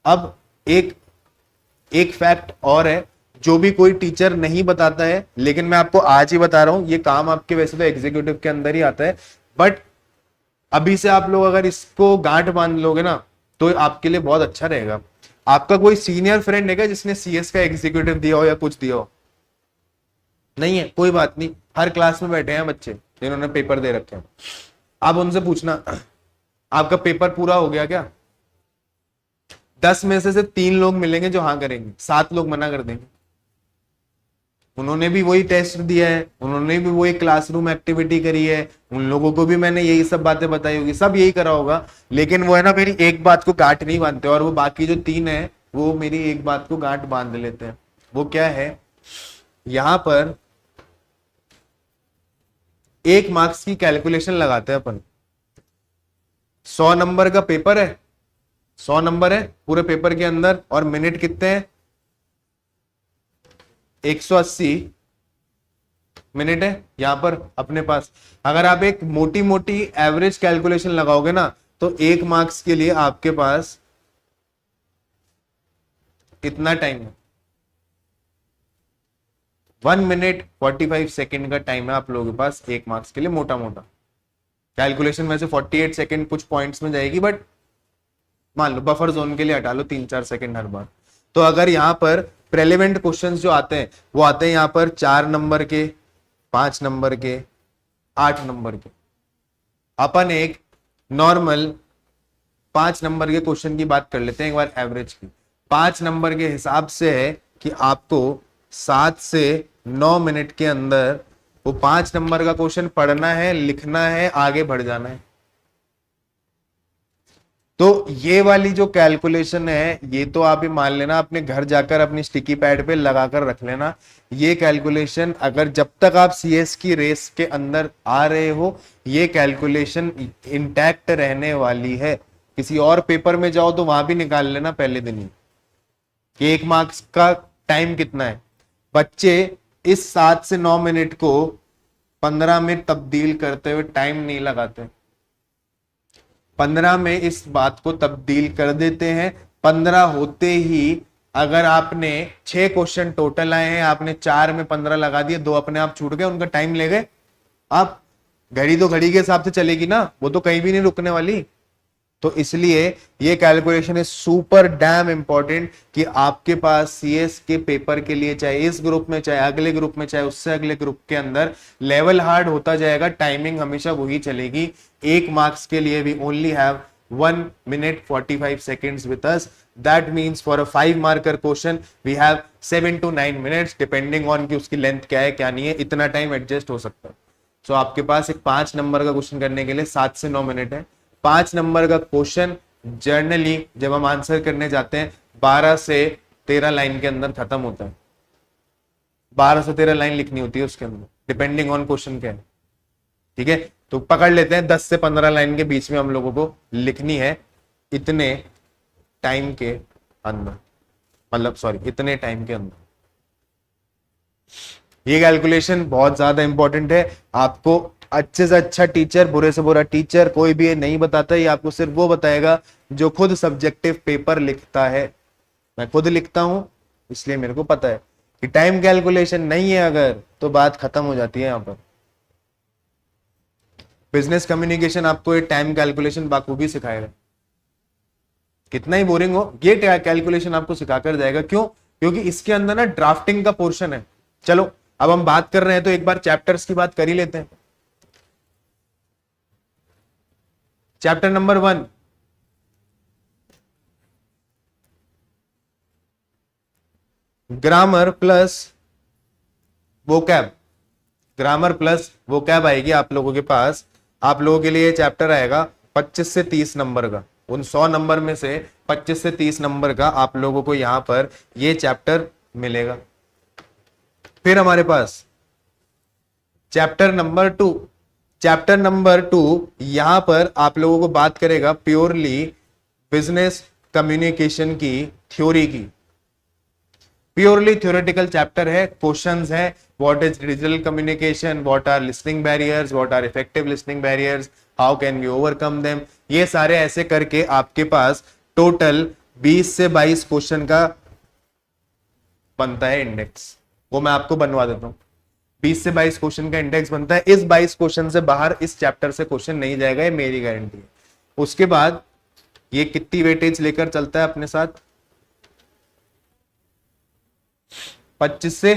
अब एक फैक्ट और है जो भी कोई टीचर नहीं बताता है, लेकिन मैं आपको आज ही बता रहा हूं, ये काम आपके वैसे तो एग्जीक्यूटिव के अंदर ही आता है, बट अभी से आप लोग अगर इसको गांठ बांध लोगे ना तो आपके लिए बहुत अच्छा रहेगा। आपका कोई सीनियर फ्रेंड है क्या जिसने सीएस का एग्जीक्यूटिव दिया हो या कुछ दिया हो? नहीं है, कोई बात नहीं, हर क्लास में बैठे हैं बच्चे जिन्होंने पेपर दे रखे हैं। आप उनसे पूछना आपका पेपर पूरा हो गया क्या? 10 में से सिर्फ 3 लोग मिलेंगे जो हाँ करेंगे, 7 लोग मना कर देंगे। उन्होंने भी वही टेस्ट दिया है, उन्होंने भी वही क्लासरूम एक्टिविटी करी है, उन लोगों को भी मैंने यही सब बातें बताई होगी, सब यही करा होगा, लेकिन वो है ना मेरी एक बात को गांठ नहीं बांधते, और वो बाकी जो 3 है वो मेरी एक बात को गांठ बांध लेते हैं। वो क्या है, यहां पर 1 मार्क्स की कैलकुलेशन लगाते हैं अपन। 100 नंबर का पेपर है, 100 नंबर है पूरे पेपर के अंदर, और मिनट कितने हैं? 180 मिनट है यहां पर अपने पास। अगर आप एक मोटी मोटी एवरेज कैलकुलेशन लगाओगे ना, तो 1 मार्क्स के लिए आपके पास इतना टाइम है, 1 मिनट 45 सेकेंड का टाइम है आप लोगों के पास 1 मार्क्स के लिए। मोटा मोटा कैलकुलेशन में से 48 सेकेंड कुछ पॉइंट्स में जाएगी, बट मान लो बफर जोन के लिए हटा लो 3-4 सेकेंड हर बार। तो अगर यहाँ पर प्रेलिवेंट क्वेश्चंस जो आते हैं वो आते हैं यहाँ पर 4 नंबर के, 5 नंबर के, 8 नंबर के। अपन एक नॉर्मल 5 नंबर के क्वेश्चन की बात कर लेते हैं एक बार एवरेज की। 5 नंबर के हिसाब से है कि आपको 7 से 9 मिनट के अंदर वो 5 नंबर का क्वेश्चन पढ़ना है, लिखना है, आगे बढ़ जाना है। तो ये वाली जो कैलकुलेशन है, ये तो आप ही मान लेना, अपने घर जाकर अपनी स्टिकी पैड पे लगाकर रख लेना। ये कैलकुलेशन अगर जब तक आप सीएस की रेस के अंदर आ रहे हो, ये कैलकुलेशन इंटैक्ट रहने वाली है। किसी और पेपर में जाओ तो वहां भी निकाल लेना पहले दिन ही कि 1 मार्क्स का टाइम कितना है। बच्चे इस 7 से 9 मिनट को 15 में तब्दील करते हुए टाइम नहीं लगाते, 15 में इस बात को तब्दील कर देते हैं। 15 होते ही अगर आपने 6 क्वेश्चन टोटल आए हैं, आपने 4 में 15 लगा दिए, 2 अपने आप छूट गए, उनका टाइम ले गए। आप घड़ी तो घड़ी के हिसाब से चलेगी ना, वो तो कहीं भी नहीं रुकने वाली। तो इसलिए ये calculation is super dam important कि आपके पास सीएस के पेपर के लिए, चाहे इस ग्रुप में, चाहे अगले ग्रुप में, चाहे उससे अगले ग्रुप के अंदर, लेवल हार्ड होता जाएगा, टाइमिंग हमेशा वही चलेगी। 1 मार्क्स के लिए we only have 1 minute 45 seconds with us. That means for a 5 marker question we have 7 to 9 minutes depending on कि उसकी लेंथ क्या है क्या नहीं है, इतना टाइम एडजस्ट हो सकता है। सो आपके पास एक 5 नंबर का क्वेश्चन करने के लिए 7 से 9 मिनट है। 5 नंबर का क्वेश्चन जर्नली जब हम आंसर करने जाते हैं 12 से 13 लाइन के अंदर खत्म होता है। 12 से 13 लाइन लिखनी होती है उसके अंदर, डिपेंडिंग ऑन क्वेश्चन क्या है। ठीक है, तो पकड़ लेते हैं 10 से 15 लाइन के बीच में हम लोगों को लिखनी है इतने टाइम के अंदर, मतलब सॉरी इतने टाइम के अंदर। ये कैलकुलेशन बहुत ज्यादा इंपॉर्टेंट है। आपको अच्छे से अच्छा टीचर, बुरे से बुरा टीचर कोई भी ये नहीं बताता, ये आपको सिर्फ वो बताएगा जो खुद सब्जेक्टिव पेपर लिखता है। मैं खुद लिखता हूं इसलिए मेरे को पता है कि टाइम कैलकुलेशन नहीं है अगर, तो बात खत्म हो जाती है यहां पर। बिजनेस कम्युनिकेशन आपको ये टाइम कैलकुलेशन बाखूबी सिखाएगा, कितना ही बोरिंग हो ये कैलकुलेशन आपको सिखाकर जाएगा। क्यों? क्योंकि इसके अंदर ना ड्राफ्टिंग का पोर्शन है। चलो अब हम बात कर रहे हैं तो एक बार चैप्टर्स की बात कर ही लेते हैं। Chapter number 1, grammar plus vocab. Grammar plus vocab आएगी आप लोगों के पास। आप लोगों के लिए चैप्टर आएगा 25 से 30 नंबर का। उन 100 नंबर में से 25 से 30 नंबर का आप लोगों को यहां पर ये चैप्टर मिलेगा। फिर हमारे पास चैप्टर नंबर 2। चैप्टर नंबर 2 यहां पर आप लोगों को बात करेगा प्योरली बिजनेस कम्युनिकेशन की थ्योरी की। प्योरली थ्योरेटिकल चैप्टर है। क्वेश्चंस है what is digital communication, what are listening barriers, what are effective listening barriers, how can we overcome them. ये सारे ऐसे करके आपके पास टोटल 20 से 22 क्वेश्चन का बनता है इंडेक्स। वो मैं आपको बनवा देता हूं। 20 से 22 क्वेश्चन का इंडेक्स बनता है। इस 22 क्वेश्चन से बाहर इस चैप्टर से क्वेश्चन नहीं जाएगा, ये मेरी गारंटी है। उसके बाद ये कितनी वेटेज लेकर चलता है अपने साथ? 25 से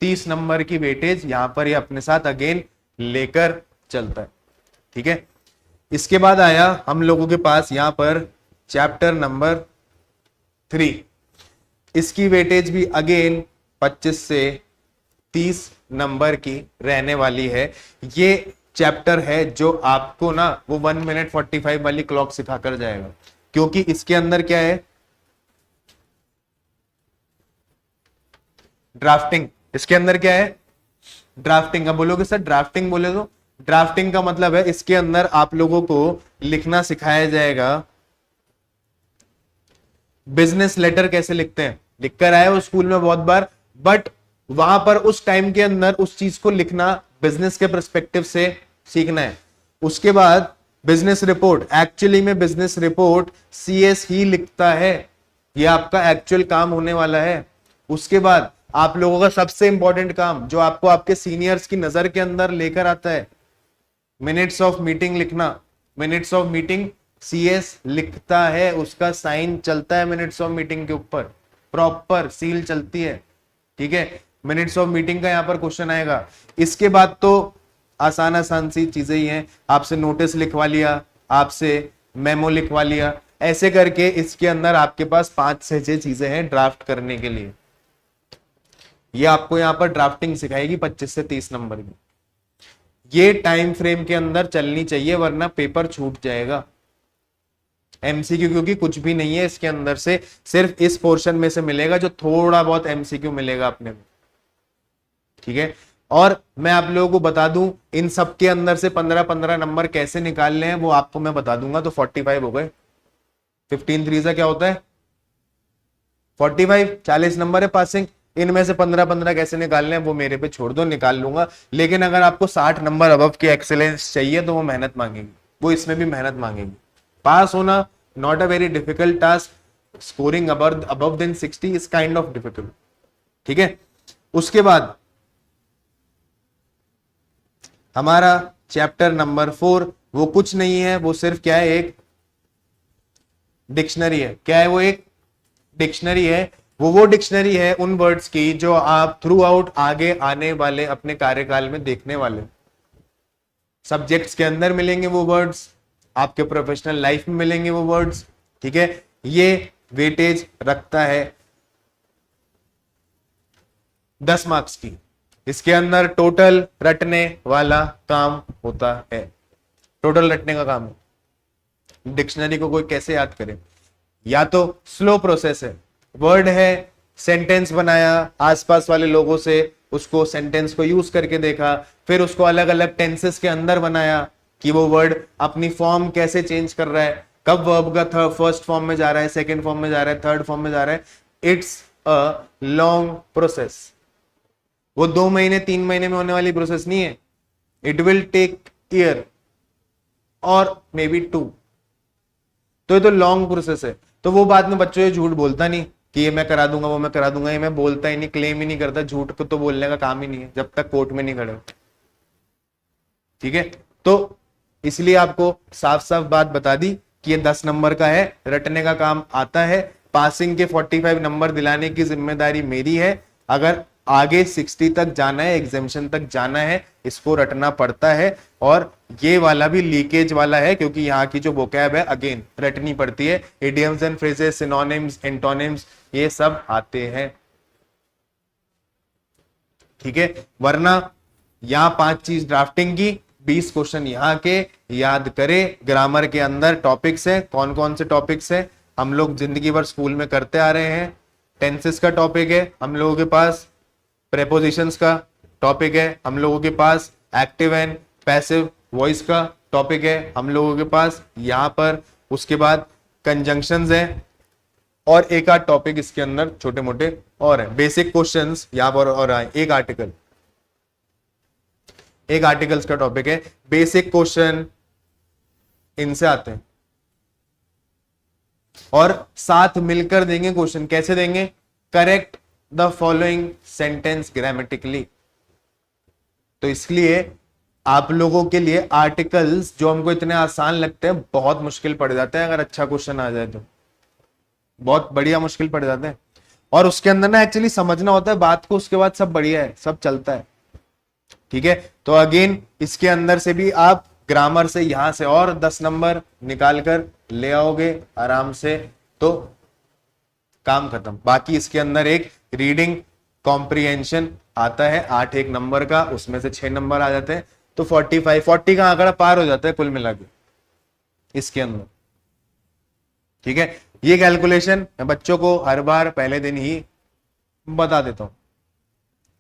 30 नंबर की वेटेज यहां पर ये अपने साथ अगेन लेकर चलता है। ठीक है, इसके बाद आया हम लोगों के पास यहां पर चैप्टर नंबर 3। इसकी वेटेज भी अगेन 25 से 30 नंबर की रहने वाली है। ये चैप्टर है जो आपको ना वो 1 मिनट 45 वाली क्लॉक सिखाकर जाएगा, क्योंकि इसके अंदर क्या है? ड्राफ्टिंग। इसके अंदर क्या है? ड्राफ्टिंग। अब बोलोगे सर ड्राफ्टिंग बोले तो, ड्राफ्टिंग का मतलब है इसके अंदर आप लोगों को लिखना सिखाया जाएगा बिजनेस लेटर कैसे लिखते हैं, लिखकर आए हो स्कूल में बहुत बार, बट वहां पर उस टाइम के अंदर उस चीज को लिखना बिजनेस के पर्सपेक्टिव से सीखना है। उसके बाद बिजनेस रिपोर्ट, एक्चुअली में बिजनेस रिपोर्ट सीएस ही लिखता है, ये आपका एक्चुअल काम होने वाला है। उसके बाद आप लोगों का सबसे इंपॉर्टेंट काम जो आपको आपके सीनियर्स की नजर के अंदर लेकर आता है, मिनट्स ऑफ मीटिंग लिखना। मिनट्स ऑफ मीटिंग सीएस लिखता है, उसका साइन चलता है मिनट्स ऑफ मीटिंग के ऊपर, प्रॉपर सील चलती है। ठीक है, मिनट्स ऑफ मीटिंग का यहां पर क्वेश्चन आएगा। इसके बाद तो आसान आसान सी चीजें ही हैं, आपसे नोटिस लिखवा लिया, आपसे मेमो लिखवा लिया, ऐसे करके इसके अंदर आपके पास 5 से 6 चीजें हैं ड्राफ्ट करने के लिए। ये आपको यहां पर ड्राफ्टिंग सिखाएगी 25 से 30 नंबर की। ये टाइम फ्रेम के अंदर चलनी चाहिए, वरना पेपर छूट जाएगा। एमसीक्यू क्योंकि कुछ भी नहीं है इसके अंदर से, सिर्फ इस पोर्शन में से मिलेगा जो थोड़ा बहुत एमसीक्यू मिलेगा अपने में। ठीक है, और मैं आप लोगों को बता दूं इन सब के अंदर से 15-15 नंबर कैसे निकालने हैं वो आपको मैं बता दूंगा। तो 45 हो गए, 15 3 से क्या होता है 45, 40 नंबर है पासिंग। इनमें से 15-15 कैसे निकालने हैं वो मेरे पे छोड़ दो, निकाल लूंगा। लेकिन अगर आपको 60 नंबर अबव की एक्सेलेंस चाहिए तो वो मेहनत मांगेगी, वो इसमें भी मेहनत मांगेगी। पास होना not a very difficult task, scoring above than 60 is kind of difficult. ठीक है, उसके बाद हमारा चैप्टर नंबर 4 वो कुछ नहीं है, वो सिर्फ क्या है, एक डिक्शनरी है। क्या है वो, एक डिक्शनरी है। वो डिक्शनरी है उन वर्ड्स की जो आप थ्रू आउट आगे आने वाले अपने कार्यकाल में देखने वाले सब्जेक्ट्स के अंदर मिलेंगे वो वर्ड्स, आपके प्रोफेशनल लाइफ में मिलेंगे वो वर्ड्स। ठीक है, ये वेटेज रखता है 10 मार्क्स की। इसके अंदर टोटल रटने वाला काम होता है, टोटल रटने का काम है। डिक्शनरी को कोई कैसे याद करे, या तो स्लो प्रोसेस है, वर्ड है, सेंटेंस बनाया आसपास वाले लोगों से, उसको सेंटेंस को यूज करके देखा, फिर उसको अलग अलग टेंसेस के अंदर बनाया कि वो वर्ड अपनी फॉर्म कैसे चेंज कर रहा है, कब वर्ब का फर्स्ट फॉर्म में जा रहा है, सेकंड फॉर्म में जा रहा है, थर्ड फॉर्म में जा रहा है। इट्स अ लॉन्ग प्रोसेस, वो 2 महीने 3 महीने में होने वाली प्रोसेस नहीं है। इट विल टेक ईयर और मे बी 2। तो ये तो लॉन्ग प्रोसेस है। तो वो बाद में बच्चों ये झूठ बोलता नहीं कि ये मैं करा दूंगा वो मैं करा दूंगा, ये मैं बोलता ही नहीं, क्लेम ही नहीं करता। झूठ को तो बोलने का काम ही नहीं है जब तक कोर्ट में नहीं खड़े हो। ठीक है, तो इसलिए आपको साफ साफ बात बता दी कि ये 10 नंबर का है, रटने का काम आता है। पासिंग के 45 नंबर दिलाने की जिम्मेदारी मेरी है। अगर आगे 60 तक जाना है, एग्जामिशन तक जाना है, इसको रटना पड़ता है। और ये वाला भी लीकेज वाला है क्योंकि यहाँ की जो वोकैब है अगेन रटनी पड़ती है। Idioms and phrases, synonyms, antonyms, ये सब आते हैं। ठीक है, वरना यहाँ 5 चीज ड्राफ्टिंग की, 20 क्वेश्चन यहाँ के याद करे। ग्रामर के अंदर टॉपिक्स है, कौन कौन से टॉपिक्स है हम लोग जिंदगी भर स्कूल में करते आ रहे हैं। टेंसेस का टॉपिक है हम लोगों के पास, प्रेपोजिशंस का टॉपिक है हम लोगों के पास, एक्टिव एंड पैसिव वॉइस का टॉपिक है हम लोगों के पास यहाँ पर। उसके बाद कंजंक्शंस है और एक आध टॉपिक इसके अंदर छोटे मोटे और है। बेसिक क्वेश्चंस यहाँ पर और आए, एक आर्टिकल्स का टॉपिक है। बेसिक क्वेश्चन इनसे आते हैं और साथ मिलकर देंगे क्वेश्चन। कैसे देंगे, correct the following sentence grammatically. तो इसलिए आप लोगों के लिए आर्टिकल्स जो हमको इतने आसान लगते हैं बहुत मुश्किल पड़ जाते हैं। अगर अच्छा क्वेश्चन आ जाए तो बहुत बढ़िया मुश्किल पड़ जाते हैं। और उसके अंदर ना एक्चुअली समझना होता है बात को, उसके बाद सब बढ़िया है, सब चलता है। ठीक है, तो अगेन इसके अंदर से भी आप ग्रामर से यहां से और 10 नंबर निकाल कर ले आओगे आराम से, तो काम खत्म। बाकी इसके अंदर एक रीडिंग कॉम्प्रिहेंशन आता है 8 एक नंबर का, उसमें से 6 नंबर आ जाते हैं। तो 40 का आंकड़ा पार हो जाता है कुल मिला के इसके अंदर। ठीक है, ये कैलकुलेशन मैं बच्चों को हर बार पहले दिन ही बता देता हूं।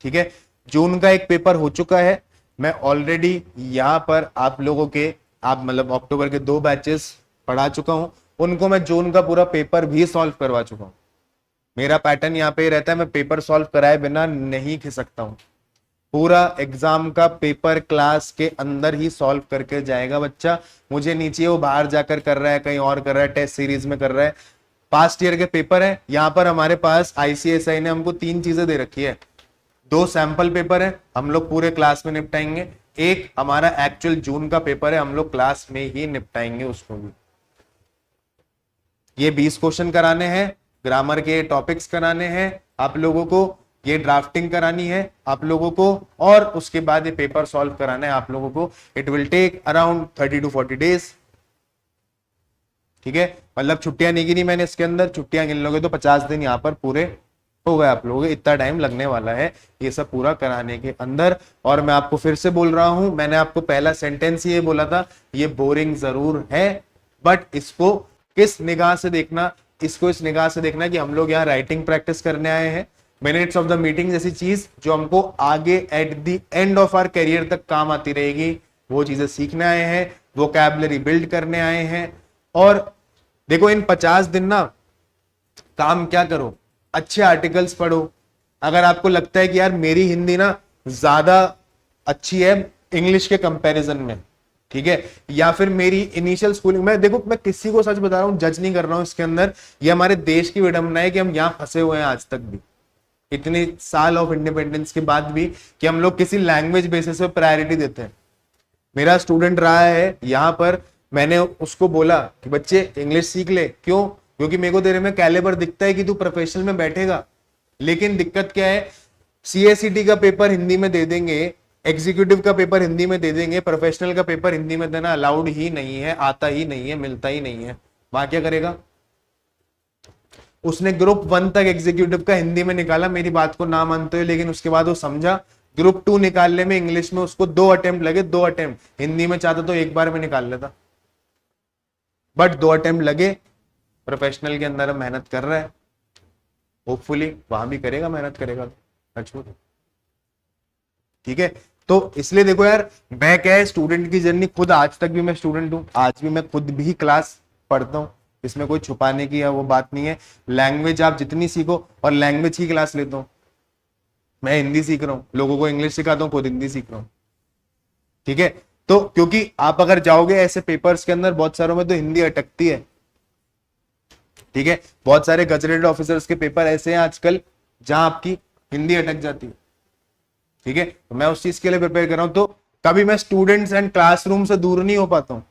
ठीक है, जून का एक पेपर हो चुका है, मैं ऑलरेडी यहां पर आप लोगों के, आप मतलब अक्टूबर के 2 बैचेस पढ़ा चुका हूं। उनको मैं जून का पूरा पेपर भी सॉल्व करवा चुका हूं। मेरा पैटर्न यहाँ पे ही रहता है, मैं पेपर सॉल्व कराए बिना नहीं खिसकता हूं। पूरा एग्जाम का पेपर क्लास के अंदर ही सॉल्व करके जाएगा बच्चा। मुझे नीचे वो बाहर जाकर कर रहा है, कहीं और कर रहा है, टेस्ट सीरीज में कर रहा है। पास्ट ईयर के पेपर है, यहाँ पर हमारे पास आईसीएसआई ने हमको 3 चीजें दे रखी है। 2 सैंपल पेपर है, हम लोग पूरे क्लास में निपटाएंगे। एक हमारा एक्चुअल जून का पेपर है, हम लोग क्लास में ही निपटाएंगे उसको भी। ये 20 क्वेश्चन कराने हैं, ग्रामर के टॉपिक्स कराने हैं आप लोगों को, ये ड्राफ्टिंग करानी है आप लोगों को, और उसके बाद ये पेपर सॉल्व कराना है आप लोगों को। It will take around 30 to 40 days. ठीक है, मतलब छुट्टियां नहीं गिनी मैंने इसके अंदर, छुट्टियां गिन लोगे तो 50 दिन यहाँ पर पूरे हो गए आप लोगों को। इतना टाइम लगने वाला है ये सब पूरा कराने के अंदर। और मैं आपको फिर से बोल रहा हूं, मैंने आपको पहला सेंटेंस ये बोला था, ये बोरिंग जरूर है, बट इसको किस निगाह से देखना, इसको इस निगाह से देखना कि हम लोग यहाँ राइटिंग प्रैक्टिस करने आए हैं। मिनट्स ऑफ द मीटिंग जैसी चीज जो हमको आगे at the end of our career तक काम आती रहेगी, वो चीजें सीखने आए हैं, वोकैबुलरी बिल्ड करने आए हैं। और देखो इन 50 दिन ना काम क्या करो, अच्छे आर्टिकल्स पढ़ो। अगर आपको लगता है कि यार मेरी हिंदी ना ज्यादा अच्छी है इंग्लिश के कंपैरिजन में, ठीक है, या फिर मेरी इनिशियल स्कूलिंग में, देखो मैं किसी को सच बता रहा हूं, जज नहीं कर रहा हूं इसके अंदर, ये हमारे देश की विडंबना है कि हम यहां फंसे हुए हैं आज तक भी, इतने साल ऑफ इंडिपेंडेंस के बाद भी, कि हम लोग किसी लैंग्वेज बेसिस पे प्रायोरिटी देते हैं। मेरा स्टूडेंट रहा है यहाँ पर, मैंने उसको बोला कि बच्चे इंग्लिश सीख ले, क्यों? क्योंकि मेरे को तेरे में कैलिबर दिखता है कि तू प्रोफेशनल में बैठेगा। लेकिन दिक्कत क्या है, सीएसईटी का पेपर हिंदी में दे देंगे, एग्जीक्यूटिव का पेपर हिंदी में दे देंगे, प्रोफेशनल का पेपर हिंदी में देना अलाउड ही नहीं है, आता ही नहीं है, मिलता ही नहीं है। वहां क्या करेगा? उसने ग्रुप 1 तक एग्जीक्यूटिव का हिंदी में निकाला, मेरी बात को ना मानते हुए, लेकिन उसके बाद वो समझा। ग्रुप 2 निकालने में इंग्लिश में उसको 2 अटेम्प्ट लगे, 2 अटेम्प्ट। हिंदी में चाहता तो एक बार में निकाल लेता, बट 2 अटेम्प्ट लगे। प्रोफेशनल के अंदर मेहनत कर रहा है, होपफुली वहां भी करेगा, मेहनत करेगा। ठीक है, तो इसलिए देखो यार, मैं क्या है, स्टूडेंट की जर्नी, खुद आज तक भी मैं स्टूडेंट हूं, आज भी मैं खुद भी क्लास पढ़ता हूं, इसमें कोई छुपाने की है वो बात नहीं है। लैंग्वेज आप जितनी सीखो, और लैंग्वेज की क्लास लेता हूं मैं, हिंदी सीख रहा हूं, लोगों को इंग्लिश सिखाता हूं, खुद हिंदी सीख रहा हूं। ठीक है, तो क्योंकि आप अगर जाओगे ऐसे पेपर्स के अंदर, बहुत सारों में तो हिंदी अटकती है। ठीक है, बहुत सारे गजटेड ऑफिसर्स के पेपर ऐसे हैं आजकल जहां आपकी हिंदी अटक जाती है। ठीक है, तो मैं उस चीज के लिए प्रिपेयर कर रहा हूं। तो कभी मैं स्टूडेंट्स एंड क्लासरूम से दूर नहीं हो पाता हूं,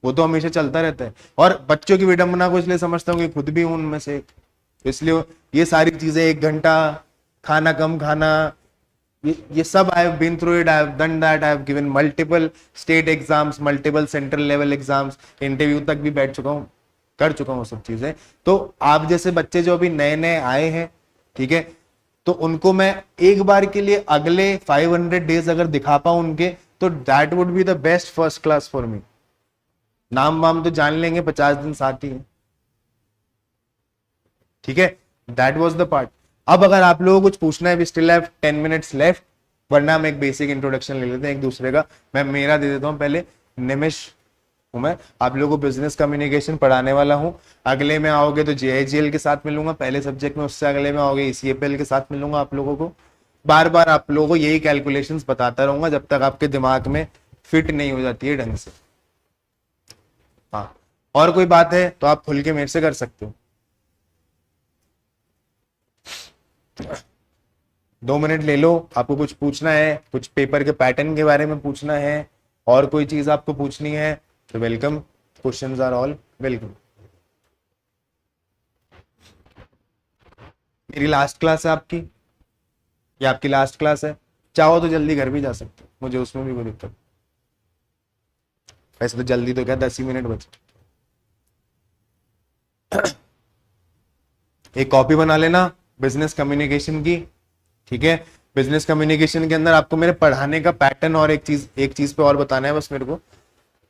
वो तो हमेशा चलता रहता है। और बच्चों की विडंबना को इसलिए समझता हूँ कि खुद भी हूं उनमें से, इसलिए ये सारी चीजें, 1 घंटा खाना कम खाना, ये सब I have been through it, I have done that, I have given multiple state exams, multiple central level exams, interview तक भी बैठ चुका हूँ, कर चुका हूँ सब चीजें। तो आप जैसे बच्चे जो अभी नए नए आए हैं, ठीक है, तो उनको मैं एक बार के लिए अगले 500 डेज अगर दिखा पाऊं उनके, तो that would be the best first class for me. नाम वाम तो जान लेंगे, 50 दिन साथ ही है। ठीक है, दैट वाज द पार्ट। अब अगर आप लोगों को कुछ पूछना है, we still have 10 minutes left, वरना हम एक बेसिक इंट्रोडक्शन ले लेते हैं एक दूसरे का। मैं मेरा दे देता हूं पहले। निमिष हूं मैं, आप लोगों को बिजनेस कम्युनिकेशन पढ़ाने वाला हूं। अगले में आओगे तो जेआईजीएल के साथ मिलूंगा पहले सब्जेक्ट में, उससे अगले में आओगे ईसीएपीएल के साथ मिलूंगा आप लोगों को। बार बार आप लोगों को यही कैलकुलेशंस बताता रहूंगा जब तक आपके दिमाग में फिट नहीं हो जाती है ढंग से। हाँ, और कोई बात है तो आप खुल के मेरे से कर सकते हो। 2 मिनट ले लो, आपको कुछ पूछना है, कुछ पेपर के पैटर्न के बारे में पूछना है, और कोई चीज आपको पूछनी है तो welcome, questions are all welcome. मेरी लास्ट क्लास है आपकी, या आपकी लास्ट क्लास है, चाहो तो जल्दी घर भी जा सकते हो, मुझे उसमें भी कोई दिक्कत। वैसे तो जल्दी तो क्या, 10 ही मिनट बचे। एक कॉपी बना लेना बिजनेस कम्युनिकेशन की। ठीक है, बिजनेस कम्युनिकेशन के अंदर आपको मेरे पढ़ाने का पैटर्न, और एक चीज पे और बताना है बस मेरे को।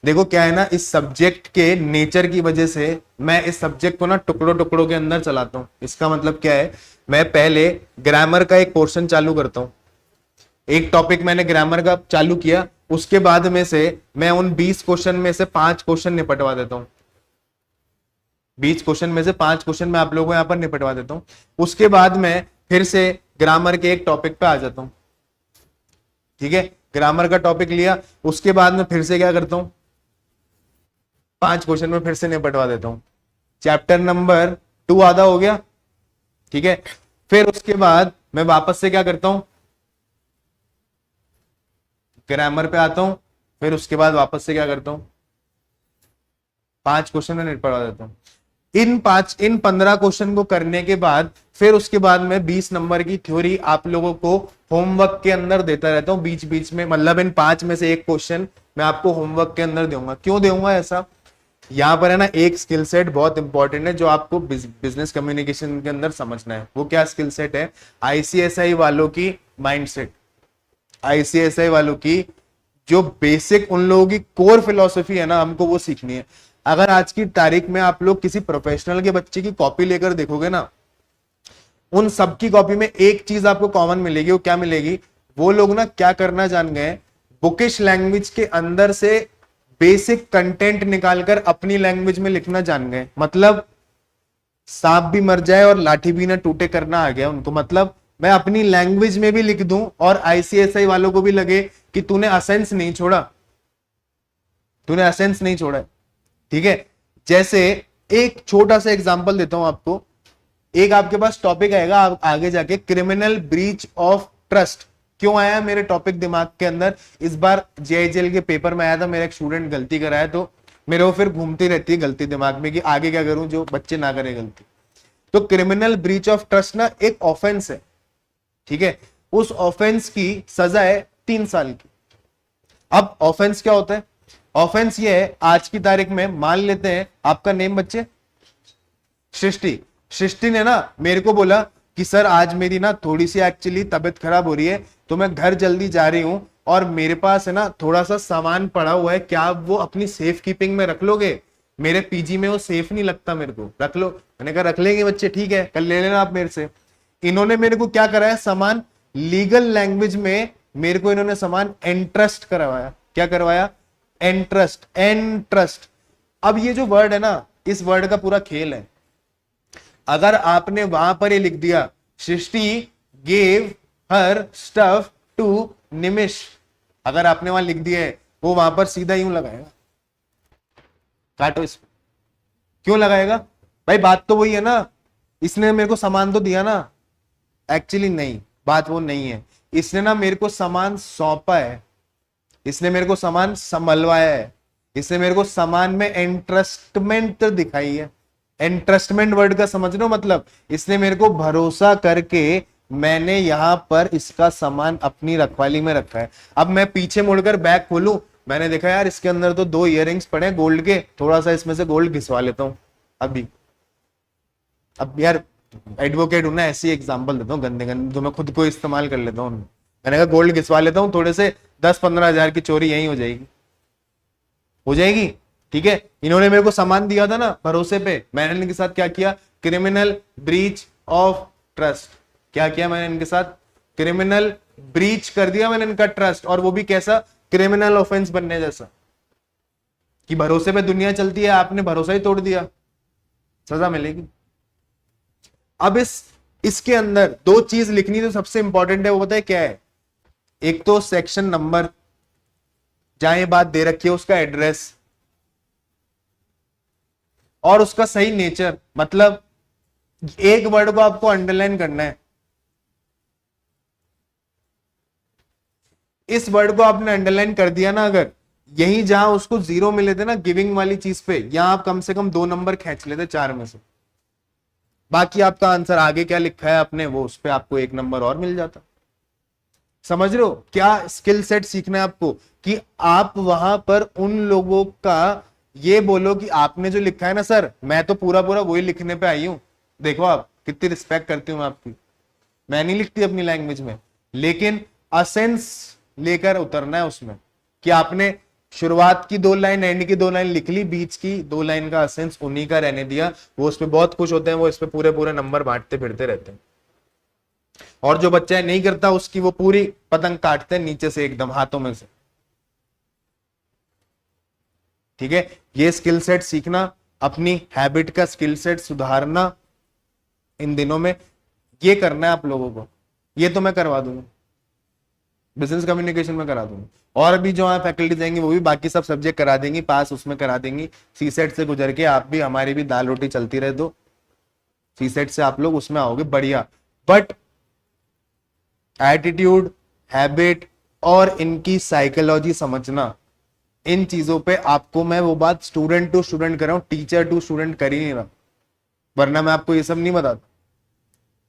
देखो क्या है ना, इस सब्जेक्ट के नेचर की वजह से मैं इस सब्जेक्ट को ना टुकड़ों टुकड़ों के अंदर चलाता हूं। इसका मतलब क्या है, मैं पहले ग्रामर का एक पोर्शन चालू करता हूं, एक टॉपिक मैंने ग्रामर का चालू किया, उसके बाद में से मैं उन 20 क्वेश्चन में से 5 क्वेश्चन निपटवा देता हूं। 20 क्वेश्चन में से 5 क्वेश्चन मैं आप लोगों को यहाँ पर निपटवा देता हूं, उसके बाद मैं फिर से ग्रामर के एक टॉपिक पे आ जाता हूं। ठीक है, ग्रामर का टॉपिक लिया, उसके बाद में फिर से क्या करता हूं, 5 क्वेश्चन में फिर से निपटवा देता हूं। चैप्टर नंबर 2 आधा हो गया। ठीक है, फिर उसके बाद मैं वापस से क्या करता हूं, ग्रामर पे आता हूं, फिर उसके बाद वापस से क्या करता हूं, 5 क्वेश्चन में निपटवा देता हूं। इन 15 क्वेश्चन को करने के बाद फिर उसके बाद में 20 नंबर की थ्योरी आप लोगों को होमवर्क के अंदर देता रहता हूं बीच बीच में। मतलब इन 5 में से एक क्वेश्चन मैं आपको होमवर्क के अंदर दूंगा। क्यों दूंगा ऐसा, यहां पर है ना एक स्किल सेट बहुत इंपॉर्टेंट है जो आपको बिजनेस कम्युनिकेशन के अंदर समझना है। वो क्या स्किल सेट है, आईसीएसआई वालों की माइंडसेट, आईसीएसआई वालों की जो बेसिक उन लोगों की कोर फिलॉसफी है ना, हमको वो सीखनी है। अगर आज की तारीख में आप लोग किसी प्रोफेशनल के बच्चे की कॉपी लेकर देखोगे ना, उन सबकी कॉपी में एक चीज आपको कॉमन मिलेगी। वो क्या मिलेगी, वो लोग ना क्या करना जान गए, बुकिश लैंग्वेज के अंदर से बेसिक कंटेंट निकालकर अपनी लैंग्वेज में लिखना जान गए। मतलब सांप भी मर जाए और लाठी भी ना टूटे करना आ गया उनको। मतलब मैं अपनी लैंग्वेज में भी लिख दूं और आईसीएसआई वालों को भी लगे कि तूने असेंस नहीं छोड़ा, तूने असेंस नहीं छोड़ा। ठीक है, जैसे एक छोटा सा एग्जांपल देता हूं आपको। एक आपके पास टॉपिक आएगा आगे जाके, क्रिमिनल ब्रीच ऑफ ट्रस्ट। क्यों आया मेरे टॉपिक दिमाग के अंदर, इस बार जेआईजेल के पेपर में आया था, मेरा एक स्टूडेंट गलती कराया तो मेरे को फिर घूमती रहती है गलती दिमाग में कि आगे क्या करूं जो बच्चे ना करें गलती। तो क्रिमिनल ब्रीच ऑफ ट्रस्ट ना एक ऑफेंस है। ठीक है, उस ऑफेंस की सजा है 3 साल की। अब ऑफेंस क्या होता है, ऑफेंस ये है, आज की तारीख में मान लेते हैं आपका नेम बच्चे सृष्टि। सृष्टि ने ना मेरे को बोला कि सर आज मेरी ना थोड़ी सी एक्चुअली तबीयत खराब हो रही है, तो मैं घर जल्दी जा रही हूं और मेरे पास है ना थोड़ा सा सामान पड़ा हुआ है, क्या आप वो अपनी सेफ कीपिंग में रख लोगे, मेरे पीजी में वो सेफ नहीं लगता मेरे को, रख लो। मैंने कहा रख लेंगे बच्चे, ठीक है कल ले लेना आप मेरे से। इन्होंने मेरे को क्या कराया, सामान लीगल लैंग्वेज में मेरे को इन्होंने सामान एंट्रस्ट करवाया। क्या करवाया, एंट्रस्ट, एंट्रस्ट। अब ये जो वर्ड है ना, इस वर्ड का पूरा खेल है। अगर आपने वहां पर ये लिख दिया सृष्टि गेव हर स्टफ टू निमिष, अगर आपने वहां लिख दिया है, वो वहां पर सीधा यूं लगाएगा, काटो इसको। क्यों लगाएगा भाई, बात तो वही है ना, इसने मेरे को सामान तो दिया ना। एक्चुअली नहीं, बात वो नहीं है। इसने ना मेरे को सामान सौंपा है, इसने मेरे को सामान संभलवाया है, इसने मेरे को सामान में एंट्रस्टमेंट दिखाई है। एंट्रस्टमेंट वर्ड का समझ रहे हो मतलब, इसने मेरे को भरोसा करके मैंने यहां पर इसका सामान अपनी रखवाली में रखा है। अब मैं पीछे मुड़कर बैग खोलूं, मैंने देखा यार इसके अंदर तो 2 इयररिंग्स पड़े गोल्ड के, थोड़ा सा इसमें से गोल्ड घिसवा लेता हूं अभी। अब यार एडवोकेट हूं ना, ऐसी एग्जांपल देता हूँ गंदे गंदे जो मैं खुद को इस्तेमाल कर लेता हूँ। मैंने कहा गोल्ड घिसवा लेता हूँ, थोड़े से 10-15 हजार की चोरी यही हो जाएगी, हो जाएगी। ठीक है, इन्होंने मेरे को सामान दिया था ना भरोसे पे, मैंने इनके साथ क्या किया, क्रिमिनल ब्रीच ऑफ ट्रस्ट। क्या किया मैंने इनके साथ, क्रिमिनल ब्रीच कर दिया मैंने इनका ट्रस्ट। और वो भी कैसा, क्रिमिनल ऑफेंस बनने जैसा, कि भरोसे पे दुनिया चलती है, आपने भरोसा ही तोड़ दिया, सजा मिलेगी। अब इसके अंदर 2 चीज लिखनी तो सबसे इंपॉर्टेंट है, वो बताए क्या है, एक तो सेक्शन नंबर जहां ये बात दे रखी है उसका एड्रेस, और उसका सही नेचर। मतलब एक वर्ड को आपको अंडरलाइन करना है, इस वर्ड को आपने अंडरलाइन कर दिया ना, अगर यही जहां उसको 0 मिले थे ना गिविंग वाली चीज पे, यहां आप कम से कम 2 नंबर खींच लेते 4 में से। बाकी आपका आंसर आगे क्या लिखा है आपने, वो उस पर आपको 1 नंबर और मिल जाता। समझ रहे हो क्या स्किल सेट सीखना है आपको, कि आप वहां पर उन लोगों का ये बोलो कि आपने जो लिखा है ना सर, मैं तो पूरा पूरा वही लिखने पे आई हूं, देखो आप कितनी रिस्पेक्ट करती हूं आपकी, मैं नहीं लिखती अपनी लैंग्वेज में, लेकिन असेंस लेकर उतरना है उसमें, कि आपने शुरुआत की 2 लाइन, एंड की 2 लाइन लिख ली, बीच की 2 लाइन का असेंस उन्हीं का रहने दिया। वो उस पर बहुत खुश होते हैं, वो इस पे पूरे पूरे नंबर बांटते फिरते रहते हैं। और जो बच्चा नहीं करता उसकी वो पूरी पतंग काटते हैं नीचे से एकदम हाथों में से। ठीक है, ये स्किल सेट सीखना अपनी हैबिट का स्किल सेट सुधारना इन दिनों में, ये करना है आप लोगों को। ये तो मैं करवा दूंगा, बिजनेस कम्युनिकेशन में करा दूंगा, और भी जो है फैकल्टी देंगी वो भी बाकी सब सब्जेक्ट करा देंगी, पास उसमें करा देंगी। सी सेट से गुजर के आप भी, हमारी भी दाल रोटी चलती रहे, तो सी सेट से आप लोग उसमें आओगे बढ़िया। बट एटीट्यूड, हैबिट और इनकी साइकोलॉजी समझना, इन चीजों पे आपको मैं वो बात स्टूडेंट टू स्टूडेंट कर रहा हूं, टीचर टू स्टूडेंट कर ही नहीं रहा, वरना मैं आपको ये सब नहीं बताता।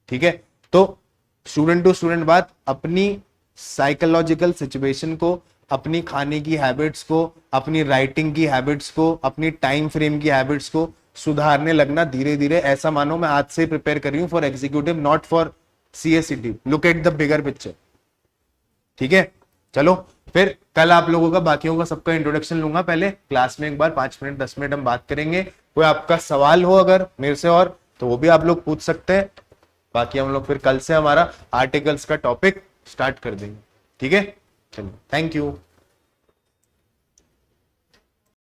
ठीक है, तो स्टूडेंट टू स्टूडेंट बात, अपनी साइकोलॉजिकल सिचुएशन को, अपनी खाने की हैबिट्स को, अपनी राइटिंग की हैबिट्स को, अपनी टाइम फ्रेम की हैबिट्स को सुधारने लगना धीरे धीरे। ऐसा मानो मैं आज से प्रिपेयर कर रही हूं for executive, not for CACT। Look at the bigger picture. ठीक है, चलो फिर कल आप लोगों का, बाकियों का सबका इंट्रोडक्शन लूंगा, पहले क्लास में एक बार 5 मिनट 10 मिनट हम बात करेंगे। कोई आपका सवाल हो अगर मेरे से और, तो वो भी आप लोग पूछ सकते हैं। बाकी हम लोग फिर कल से हमारा आर्टिकल्स का टॉपिक स्टार्ट कर देंगे। ठीक है, चलिए, थैंक यू।